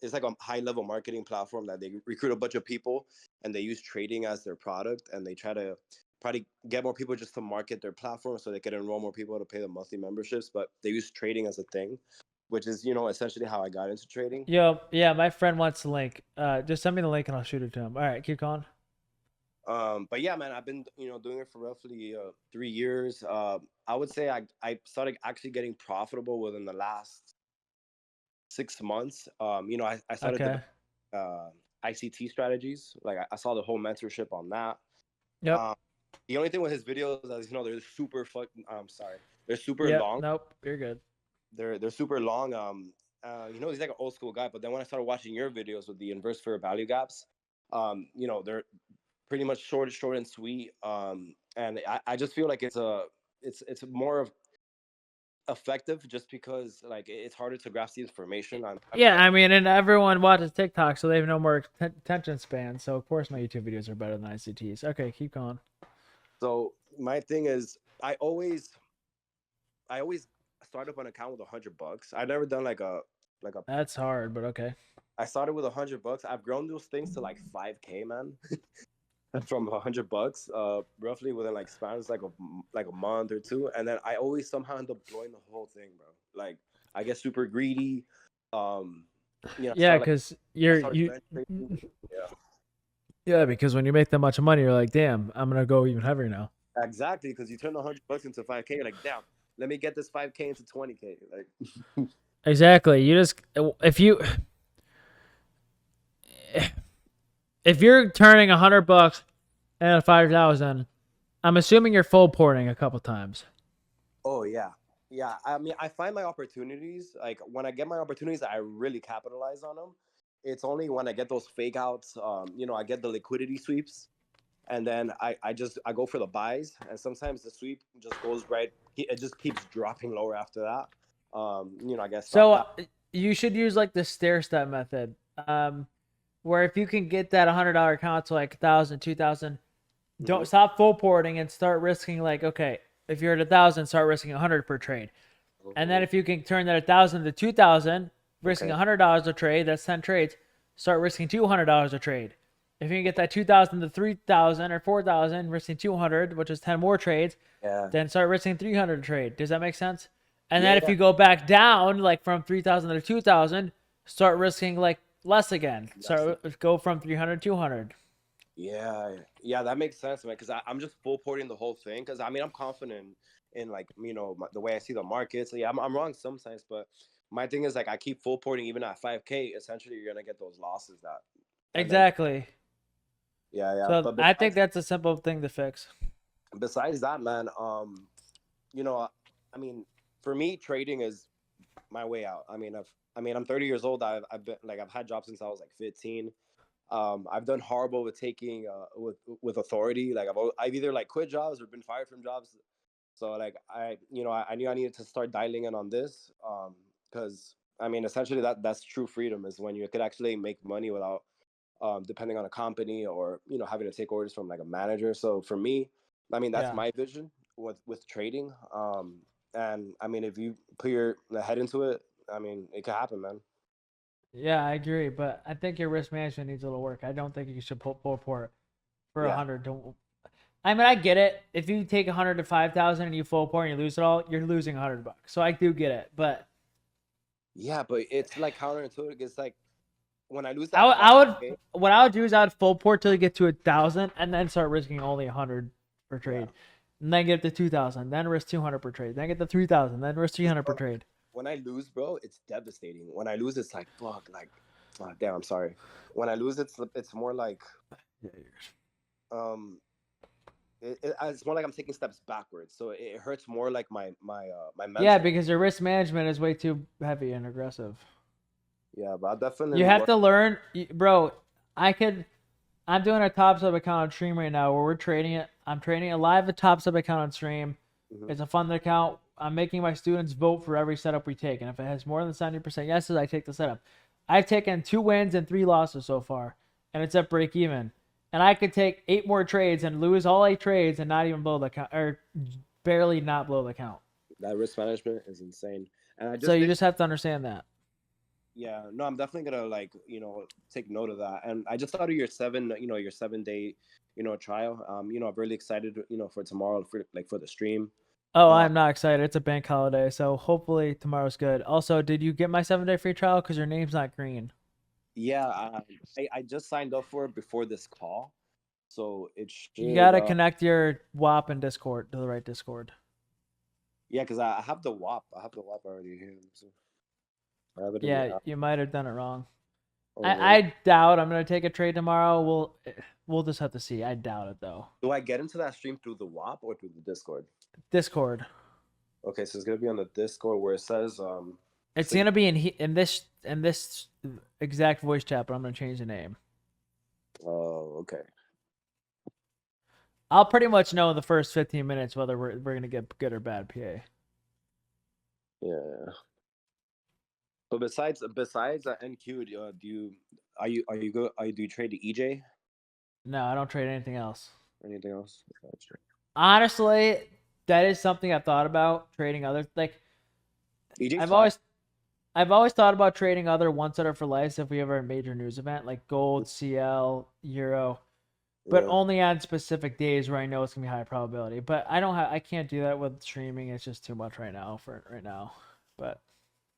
It's like a high level marketing platform that they recruit a bunch of people and they use trading as their product and they try to probably get more people just to market their platform so they can enroll more people to pay the monthly memberships. But they use trading as a thing, which is, essentially how I got into trading. Yo, yeah, my friend wants the link. Just send me the link and I'll shoot it to him. All right, keep going. But yeah, man, I've been, doing it for roughly 3 years. I would say I started actually getting profitable within the last 6 months. I started Okay. ICT strategies. Like I saw the whole mentorship on that. Yep. The only thing with his videos is, they're super fucking. I'm sorry, they're super Yep. long. Nope. You're good. They're super long. He's like an old school guy. But then when I started watching your videos with the inverse fair value gaps, they're pretty much short and sweet. And I just feel like it's more of effective just because like it's harder to grasp the information. Yeah, I mean, and everyone watches TikTok, so they have no more attention span. So of course my YouTube videos are better than ICTs. Okay, keep going. So my thing is, I always start up an account with $100. I've never done like a. That's hard, but okay. I started with $100. I've grown those things to like 5K, man. From $100, roughly within like spans like a month or two, and then I always somehow end up blowing the whole thing, bro. Like I get super greedy. Yeah, because Yeah, because when you make that much money, you're like, damn, I'm gonna go even heavier now. Exactly, because you turn $100 into 5K, you're like, damn, let me get this 5K into 20K. Like Exactly. You just if you're turning $100 and 5,000, I'm assuming you're full porting a couple times. Oh yeah. Yeah, I mean, I find my opportunities, like when I get my opportunities, I really capitalize on them. It's only when I get those fake outs, I get the liquidity sweeps, and then I go for the buys, and sometimes the sweep just goes right. It just keeps dropping lower after that. I guess. So you should use like the stair step method, where if you can get that $100 account to like 1,000, 2,000, don't stop full porting and start risking like, okay, if you're at 1,000, start risking 100 per trade. And then if you can turn that 1,000 to 2,000, risking $100 a trade, that's 10 trades. Start risking $200 a trade. If you can get that 2,000 to 3,000 or 4,000, risking 200, which is 10 more trades, then start risking 300 a trade. Does that make sense? And then if you go back down, like from 3,000 to 2,000, start risking like less again. Go from 300 to 200. Yeah, that makes sense, man. Because I'm just full porting the whole thing. Because I mean, I'm confident in like the way I see the market. So yeah, I'm wrong sometimes, but my thing is like I keep full porting even at 5K. Essentially, you're gonna get those losses that. Exactly. Yeah. So but I think that's a simple thing to fix. Besides that, man, I mean, for me, trading is my way out. I mean, I'm 30 years old. I've been like I've had jobs since I was like 15. I've done horrible with taking with authority. Like I've either like quit jobs or been fired from jobs. So like I knew I needed to start dialing in on this because I mean essentially that's true freedom is when you could actually make money without depending on a company or having to take orders from like a manager. So for me, I mean that's my vision with trading. And I mean if you put your head into it, I mean it could happen, man. Yeah, I agree, but I think your risk management needs a little work. I don't think you should pull port for 100. I mean, I get it. If you take 100 to 5,000 and you full port and you lose it all, you're losing $100. So I do get it, but yeah, but it's like counterintuitive. It's like when I lose that, what I would do is I would full port till you get to 1,000 and then start risking only 100 per trade, and then get to 2,000, then risk 200 per trade, then get to 3,000, then risk 300 per trade. When I lose, bro, it's devastating. When I lose, it's like fuck, damn. I'm sorry. When I lose, it's more like, it's more like I'm taking steps backwards. So it hurts more like my mental. Yeah, because your risk management is way too heavy and aggressive. Yeah, but I'll definitely. You have to learn, bro. I'm doing a top sub account on stream right now where we're trading it. I'm trading a live top sub account on stream. It's a funded account. I'm making my students vote for every setup we take, and if it has more than 70% yeses, I take the setup. I've taken 2 wins and 3 losses so far, and it's at break even. And I could take 8 more trades and lose all 8 trades and not even blow the count, or barely not blow the count. That risk management is insane, and so you just have to understand that. Yeah, no, I'm definitely gonna like take note of that. And I just thought of your your 7 day trial. I'm really excited for tomorrow for the stream. Oh, I'm not excited. It's a bank holiday, so hopefully tomorrow's good. Also, did you get my 7-day free trial? Because your name's not green. Yeah, I just signed up for it before this call, so it You should. gotta connect your WAP and Discord to the right Discord. Yeah, because I have the WAP. I have the WAP already here. So I have it in the Yeah, app. you might have done it wrong. Oh, really? I doubt I'm gonna take a trade tomorrow. We'll just have to see. I doubt it though. Do I get into that stream through the WAP or through the Discord? Discord. Okay, so it's gonna be on the Discord where it says It's so gonna be in this exact voice chat, but I'm gonna change the name. Oh, okay. I'll pretty much know in the first 15 minutes whether we're gonna get good or bad PA. Yeah. But besides NQ, do you are you go do you trade the EJ? No, I don't trade anything else. Anything else? That's true. Honestly, that is something I've thought about trading other like. EJ's I've always thought about trading other one setter for life if we ever a major news event like gold, CL, Euro, but Yeah. only on specific days where I know it's gonna be high probability. But I can't do that with streaming. It's just too much right now for right now. But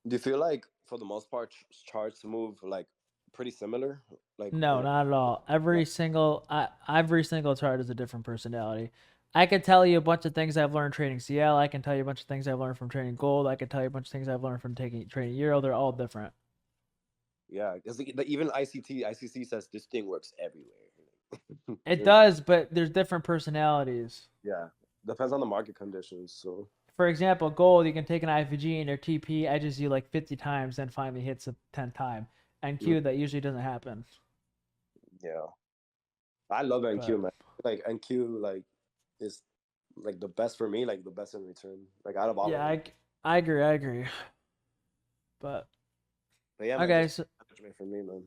Do you feel like for the most part charts move like pretty similar? Like no, not at all. Every single chart is a different personality. I can tell you a bunch of things I've learned trading CL. I can tell you a bunch of things I've learned from trading gold. I can tell you a bunch of things I've learned from trading Euro. They're all different. Yeah, because even ICC says this thing works everywhere. It does, but there's different personalities. Yeah, depends on the market conditions. So For example, gold, you can take an IVG and your TP edges you like 50 times, then finally hits the 10th time. NQ, that usually doesn't happen. yeah, I love NQ, man. Like NQ, like is like the best for me, like the best in return, like out of all. Yeah, I agree. But yeah, okay, man, so management for me, man.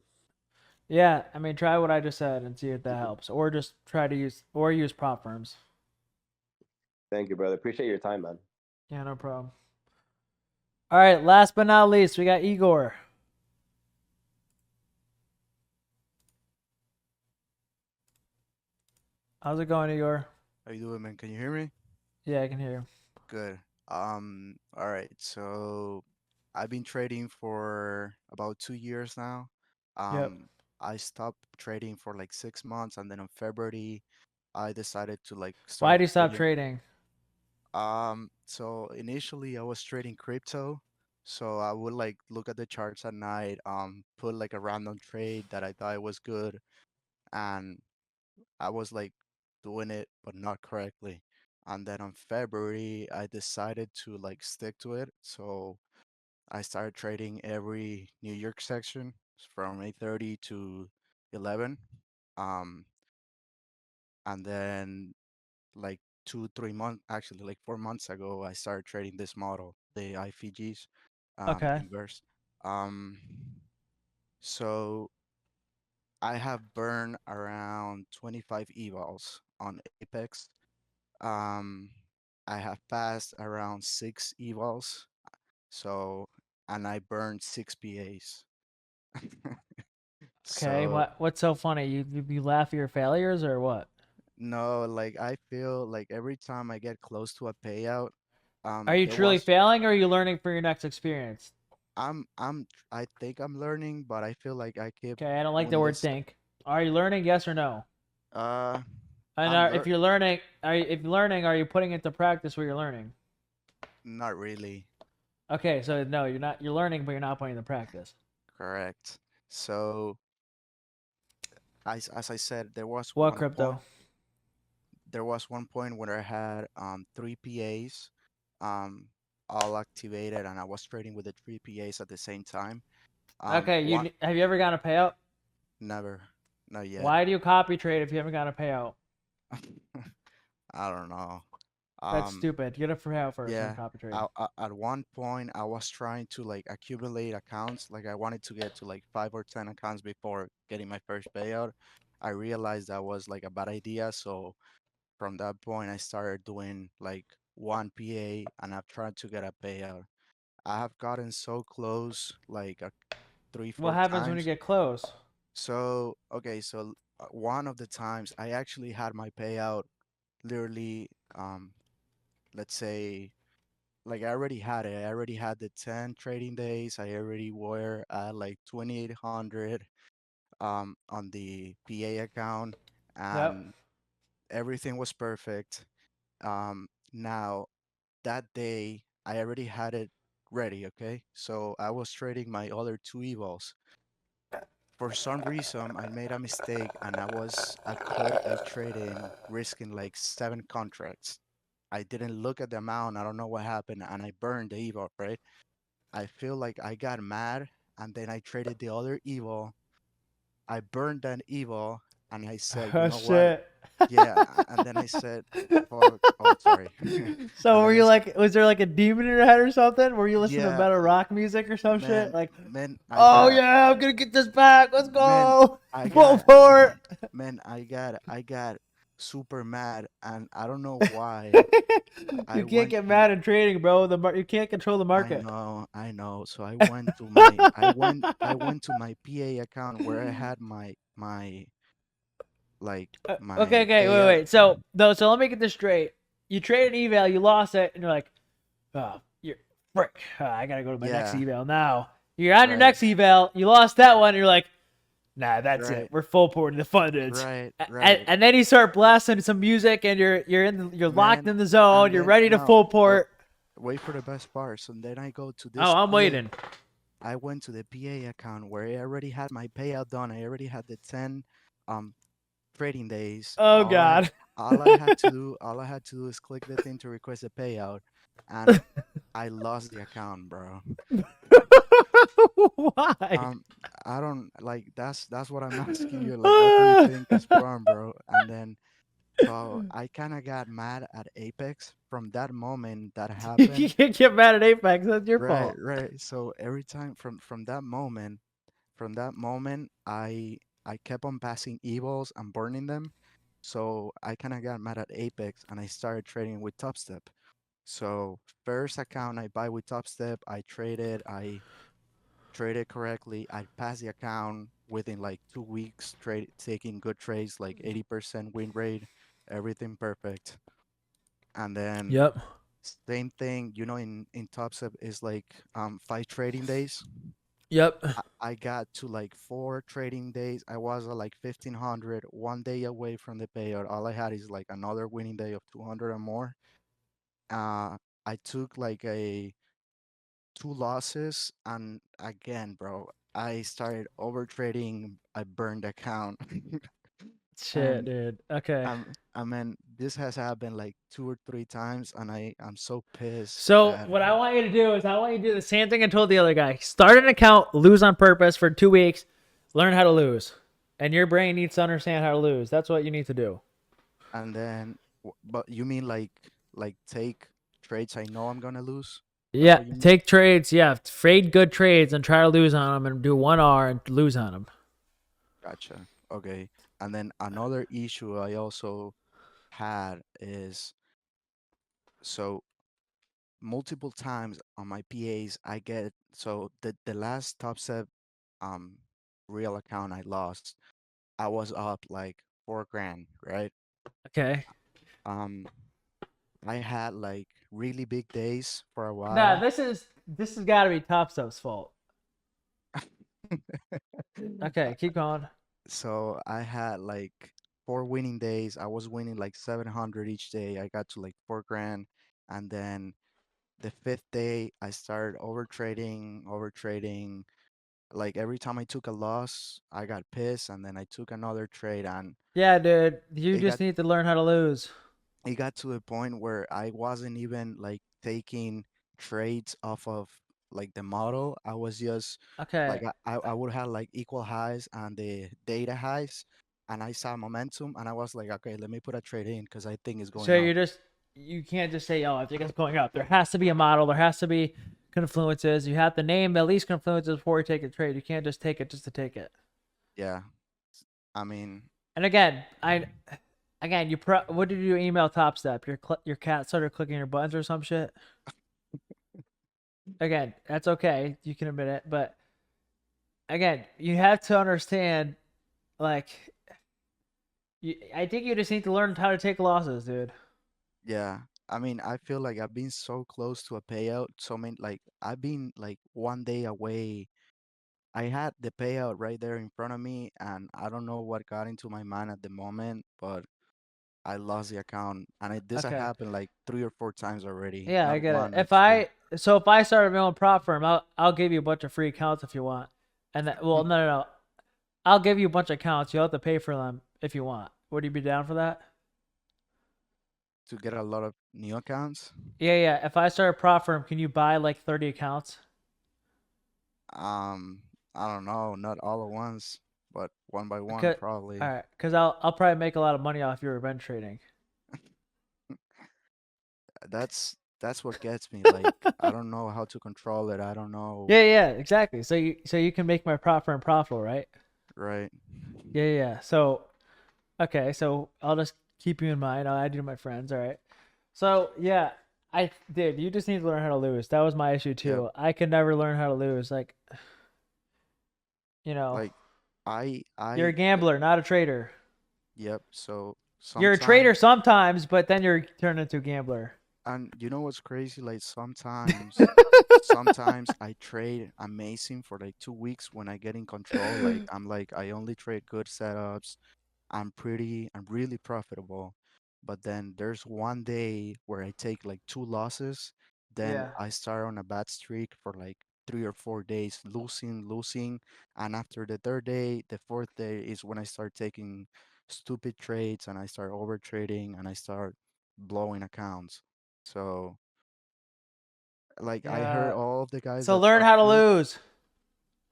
yeah, I mean, try what I just said and see if that helps, or just try to use prop firms. Thank you, brother. Appreciate your time, man. Yeah, no problem. All right, last but not least, we got Igor. How's it going, Igor? How you doing, man? Can you hear me? Yeah, I can hear you. Good. All right. So I've been trading for about 2 years now. Yep. I stopped trading for like 6 months, and then in February, I decided to like Why start do you stop trading. trading? So initially I was trading crypto. So I would like look at the charts at night, put like a random trade that I thought was good, and I was like doing it, but not correctly. And then on February, I decided to like stick to it. So I started trading every New York section from 8:30 to 11. Um, and then like 3 months, actually like 4 months ago, I started trading this model, the IFGs, Okay. inverse. Um, so I have burned around 25 evals on Apex. Um, I have passed around 6 evals, so and I burned 6 PAs. Okay. So What's so funny? You laugh at your failures or what? no, like I feel like every time I get close to a payout, Are you there truly was failing or are you learning for your next experience? I think I'm learning, but I feel like I keep Okay, I don't like the doing word this. think. Are you learning? Yes or no? Uh, And I'm if you're learning, if you're learning, are you putting into practice what you're learning? not really. Okay, so no, you're not. You're learning, but you're not putting into practice. Correct. So, as I said, What crypto? there was one point where I had 3 PAs um all activated, and I was trading with the 3 PAs at the same time. Okay, One have you ever gotten a payout? Never, not yet. Why do you copy trade if you haven't gotten a payout? I don't know. That's stupid. Get a payout first and Yeah. copy trade. At one point, I was trying to like accumulate accounts. Like I wanted to get to like 5 or 10 accounts before getting my first payout. I realized that was like a bad idea. So from that point, I started doing like 1 PA, and I've tried to get a payout. I have gotten so close, like three, What four happens when you times. get close? So okay, so one of the times I actually had my payout literally, let's say, like I already had it. I already had the 10 trading days. I already were at like 2,800 on the PA account, Yep. and everything was perfect. Now that day I already had it ready. Okay, so I was trading my other two evils. For some reason I made a mistake and I traded risking like 7 contracts. I didn't look at the amount. I don't know what happened, and I burned the evil, right? I feel like I got mad, and then I traded the other evil. I burned that evil, and I said, you Oh know what? shit. Yeah, and then I said, fuck. Oh, sorry. So And were then you like, was there like a demon in your head or something? Were you listening to yeah, metal rock music or some shit? man, Like, man, oh yeah, I'm gonna get this back. Let's man, go. I Full got, port. I got super mad, and I don't know why. I You can't went get to mad in trading, bro. You can't control the market. I know. So I went to my PA account where I had my like Okay, my okay, payout. wait. So let me get this straight. You traded eval, you lost it, and you're like, oh, you're frick. I gotta go to my next Yeah, eval now. You're on your right, next eval. You lost that one. And you're like, nah, that's it. right, We're full porting the funded. right, And, right. and then you start blasting some music, and you're locked Man, in the zone. and You're then ready to no, full but port. wait for the best part. So then I go to Oh, this I'm PA. waiting. I went to the PA account where I already had my payout done. I already had the 10 um trading days. Oh God. All I had to do is click the thing to request a payout, and I lost the account, bro. Why? Um, I don't like that's what I'm asking you. Like, what do you think is wrong, bro? And then so I kind of got mad at Apex from that moment that You happened. can't get mad at Apex. That's your Right, fault. right. So every time from that moment, I kept on passing evils and burning them. So I kind of got mad at Apex, and I started trading with Top Step. So first account I buy with Top Step, I traded correctly. I passed the account within like 2 weeks, taking good trades, like 80% win rate, everything perfect. And then Yep. same thing, in Top Step is like 5 trading days. Yep. I got to like 4 trading days. I was at like 1,500, 1 day away from the payout. All I had is like another winning day of 200 or more. I took like a 2 losses, and again, bro, I started over trading. I burned the account. Shit, And dude. Okay. I mean, this has happened like 2 or 3 times, and I'm so pissed So that what I want you to do is I want you to do the same thing I told the other guy. Start an account, lose on purpose for 2 weeks, learn how to lose. And your brain needs to understand how to lose. That's what you need to do. and then but you mean like take trades I know I'm gonna lose? That's Yeah, what you mean? take trades. Yeah, trade good trades and try to lose on them and do 1R and lose on them. Gotcha. Okay. And then another issue I also had is, so multiple times on my PAs I get, so the last top set um real account I lost, I was up like 4 grand, right? Okay. Um I had like really big days for a Nah, while. this has got to be Top Stuff's fault. Okay, keep going. So I had like 4 winning days. I was winning like 700 each day. I got to like 4 grand. And then the fifth day, I started over trading. Like every time I took a loss, I got pissed, and then I took another trade, and Yeah, dude, you it just got need to learn how to lose. it got to a point where I wasn't even like taking trades off of like the model. I was just Okay, like I would have like equal highs and the data highs, and I saw momentum, and I was like, okay, let me put a trade in because I think it's so going up. you can't just say, oh, I think it's going up. There has to be a model. There has to be confluences. You have to name at least confluences before you take a trade. You can't just take it just to take it. Yeah, I mean, And again, what did you email Top Step? Your cat started clicking your buttons or some shit. Again, that's okay. You can admit it, but again, you have to understand, like, I think you just need to learn how to take losses, dude. Yeah. I mean, I feel like I've been so close to a payout. So many, like, I've been like 1 day away. I had the payout right there in front of me, and I don't know what got into my mind at the moment, but I lost the account, and this has Okay. happened like 3 or 4 times already. Yeah, Not I get it. one, not two. If I started my own prop firm, I'll give you a bunch of free accounts if you want. And that, well, no. I'll give you a bunch of accounts. You'll have to pay for them if you want. Would you be down for that? To get a lot of new accounts. Yeah. If I start a prop firm, can you buy like 30 accounts? I don't know, not all at once, but one by one, All probably. right, because I'll probably make a lot of money off your revenge trading. That's what gets me. Like, I don't know how to control it. I don't know. Yeah, exactly. So you can make my prop firm profitable, right? Right. Yeah. So okay, so I'll just keep you in mind. I'll add you to my friends. All right. So yeah, you just need to learn how to lose. That was my issue Yep. too. I could never learn how to lose. Like, you know, Like, I you're a I gambler, not a trader. yep. So You're a trader sometimes, sometimes, but then you're turned into a gambler. and you know what's crazy? Like, sometimes I trade amazing for like 2 weeks when I get in control. Like, I only trade good setups. I'm really profitable. But then there's one day where I take like 2 losses. Then Yeah. I start on a bad streak for like 3 or 4 days, losing. And after the third day, the fourth day is when I start taking stupid trades and I start over trading and I start blowing accounts. So, like, I heard Yeah. all of the guys So that learn talk how to to, lose.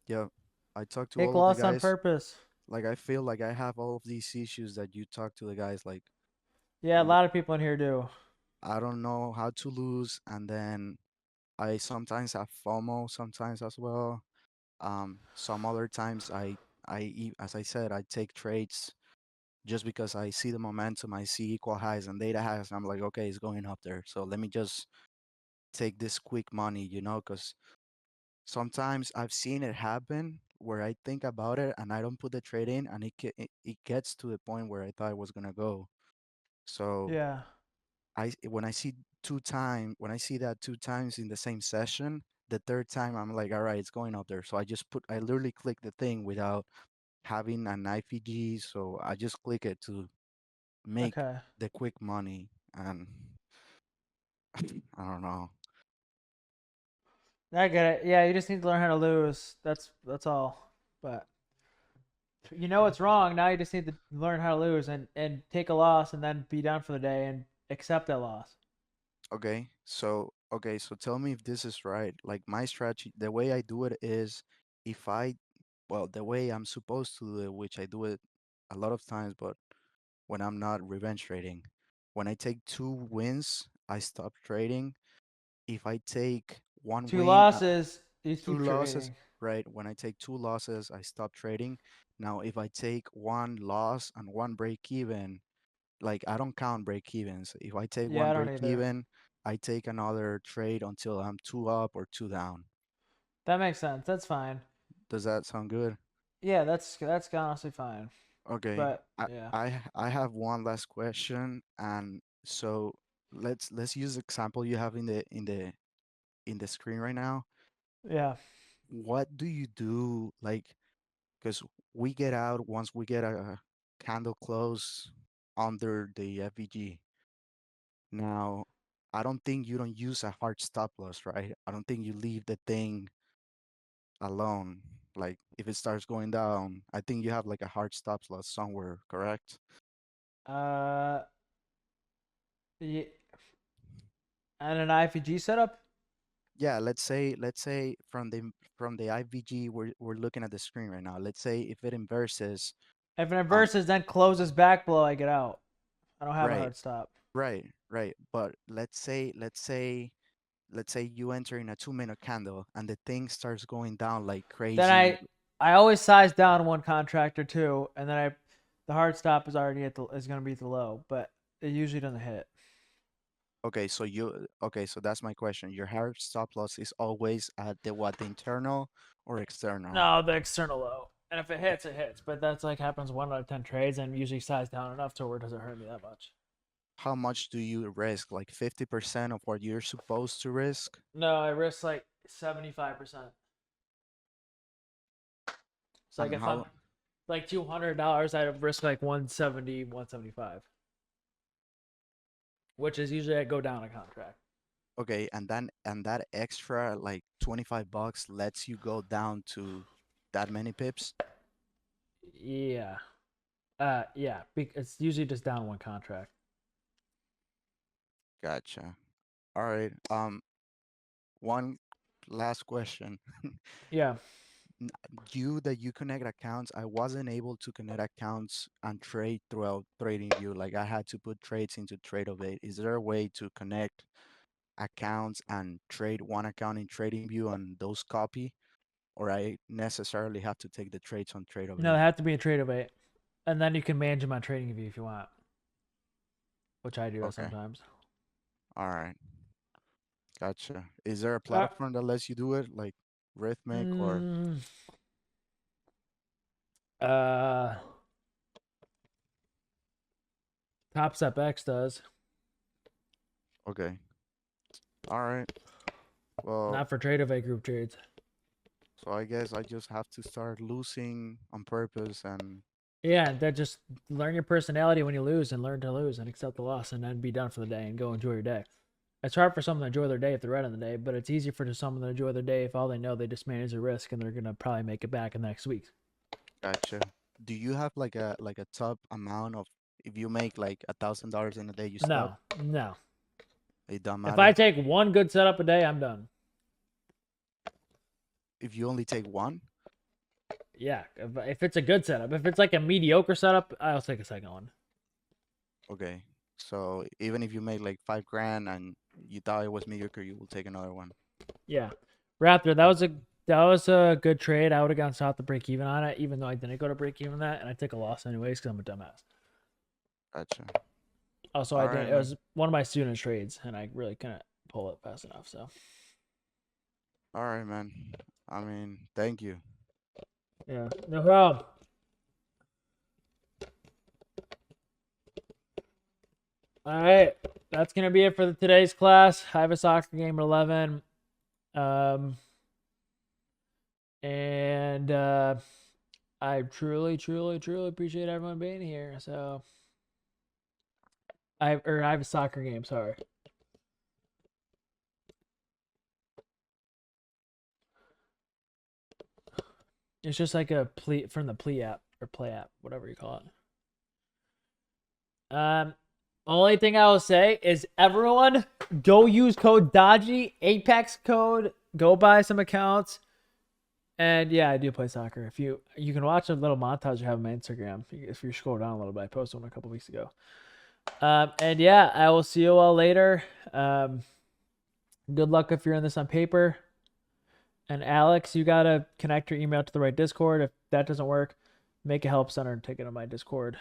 yeah, I talked to Take all of the loss on guys. purpose. Like, I feel like I have all of these issues that you talk to the guys. Like, Yeah, a lot of people in here do. I don't know how to lose, and then I sometimes have FOMO sometimes as well. Some other times as I said, I take trades just because I see the momentum, I see equal highs and data highs, and I'm like, okay, it's going up there, so let me just take this quick money, because sometimes I've seen it happen where I think about it and I don't put the trade in, and it gets to the point where I thought it was gonna go. So Yeah. when I see that 2 times in the same session, the third time I'm like, all right, it's going up there. So I literally click the thing without having an IPG. So I just click it to make Okay. the quick money. And I don't know. I get it. Yeah, you just need to learn how to lose. That's all. But you know what's wrong. Now you just need to learn how to lose and take a loss and then be done for the day and accept that loss. Okay, so tell me if this is right. Like, my strategy, the way I do it is, if I well, the way I'm supposed to do it, which I do it a lot of times, but when I'm not revenge trading. When I take 2 wins, I stop trading. If I take one Two win, losses, you two keep losses, trading. right? When I take 2 losses, I stop trading. Now, if I take one loss and one break even, like, I don't count break evens. If I take Yeah, one I don't break either. even, I take another trade until I'm 2 up or 2 down. That makes sense. That's fine. Does that sound good? Yeah, that's honestly fine. Okay. But yeah. I have one last question, and so let's use the example you have in the screen right now. Yeah. What do you do, like, because we get out once we get a candle close under the FVG. Now, I don't think you don't use a hard stop loss, right? I don't think you leave the thing alone. Like, if it starts going down, I think you have like a hard stop loss somewhere, correct? Uh yeah, and an IVG setup? Yeah, let's say from the IVG, we're looking at the screen right now. Let's say if it inverses, If an um, versus then closes back below, I get out. I don't have a right, hard stop. right. But let's say you enter in a 2 minute candle and the thing starts going down like Then crazy. I always size down one contract or two, and then the hard stop is already is gonna be at the low, but it usually doesn't hit. Okay, so that's my question. Your hard stop loss is always at the internal or external? No, the external low. And if it hits, it hits. But that's like happens 1 out of 10 trades, and usually size down enough to where it doesn't hurt me that much. How much do you risk? Like 50% of what you're supposed to risk? No, I risk like 75%. So like And if I'm how? like $200, I'd risk like 170, 175. Which is usually I go down a contract. Okay, and that extra like $25 lets you go down to that many pips? Yeah. Yeah. It's usually just down one contract. Gotcha. All right. One last question. Yeah. You connect accounts. I wasn't able to connect accounts and trade throughout TradingView. Like I had to put trades into Tradeovate. Is there a way to connect accounts and trade one account in TradingView and those copy? Or I necessarily have to take the trades on Tradeovate? No, they have to be a trade of it. And then you can manage them on TradingView if you want. Which I do Okay. sometimes. All right. Gotcha. Is there a platform that lets you do it, like Rhythmic or? Top Step X does. Okay. All right. Well, Not for Tradeovate group trades. so I guess I just have to start losing on purpose and Yeah, that just learn your personality when you lose and learn to lose and accept the loss and then be done for the day and go enjoy your day. It's hard for someone to enjoy their day if they're right on the day, but it's easy for someone to enjoy their day if all they know they just manage the risk and they're gonna probably make it back in the next week. gotcha. Do you have like a top amount of if you make like $1,000 in a day, you stop? No. It don't If matter. I take one good setup a day, I'm done. If you only take one? Yeah, if it's a good setup. If it's like a mediocre setup, I'll take a second one. Okay. So even if you make like $5,000 and you thought it was mediocre, you will take another one. Yeah, Raptor, that was a good trade. I would have gone south to break even on it, even though I didn't go to break even on that, and I took a loss anyways because I'm a dumbass. Gotcha. Also, All I right, did. It was one of my student trades, and I really couldn't pull it fast enough. So. All right, man. I mean, thank you. Yeah, no problem. All right, that's gonna be it for today's class. I have a soccer game at 11. And I truly appreciate everyone being here. So I have a soccer game, sorry. It's just like a play from the play app or play app, whatever you call it. Only thing I will say is everyone go use code Dodgy, Apex code, go buy some accounts. And yeah, I do play soccer. If you can watch a little montage I have on my Instagram if you scroll down a little bit. I posted one a couple weeks ago. And yeah, I will see you all later. Good luck if you're in this on paper. And Alex, you gotta connect your email to the right Discord. If that doesn't work, make a help center and take it on my Discord.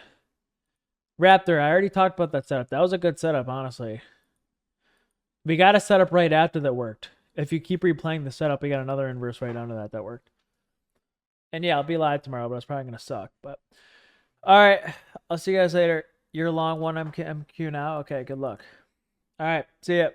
Raptor, I already talked about that setup. That was a good setup, honestly. We got a setup right after that worked. If you keep replaying the setup, we got another inverse right under that worked. And yeah, I'll be live tomorrow, but it's probably gonna suck. But all right, I'll see you guys later. You're long one MQ now. Okay, good luck. All right, see ya.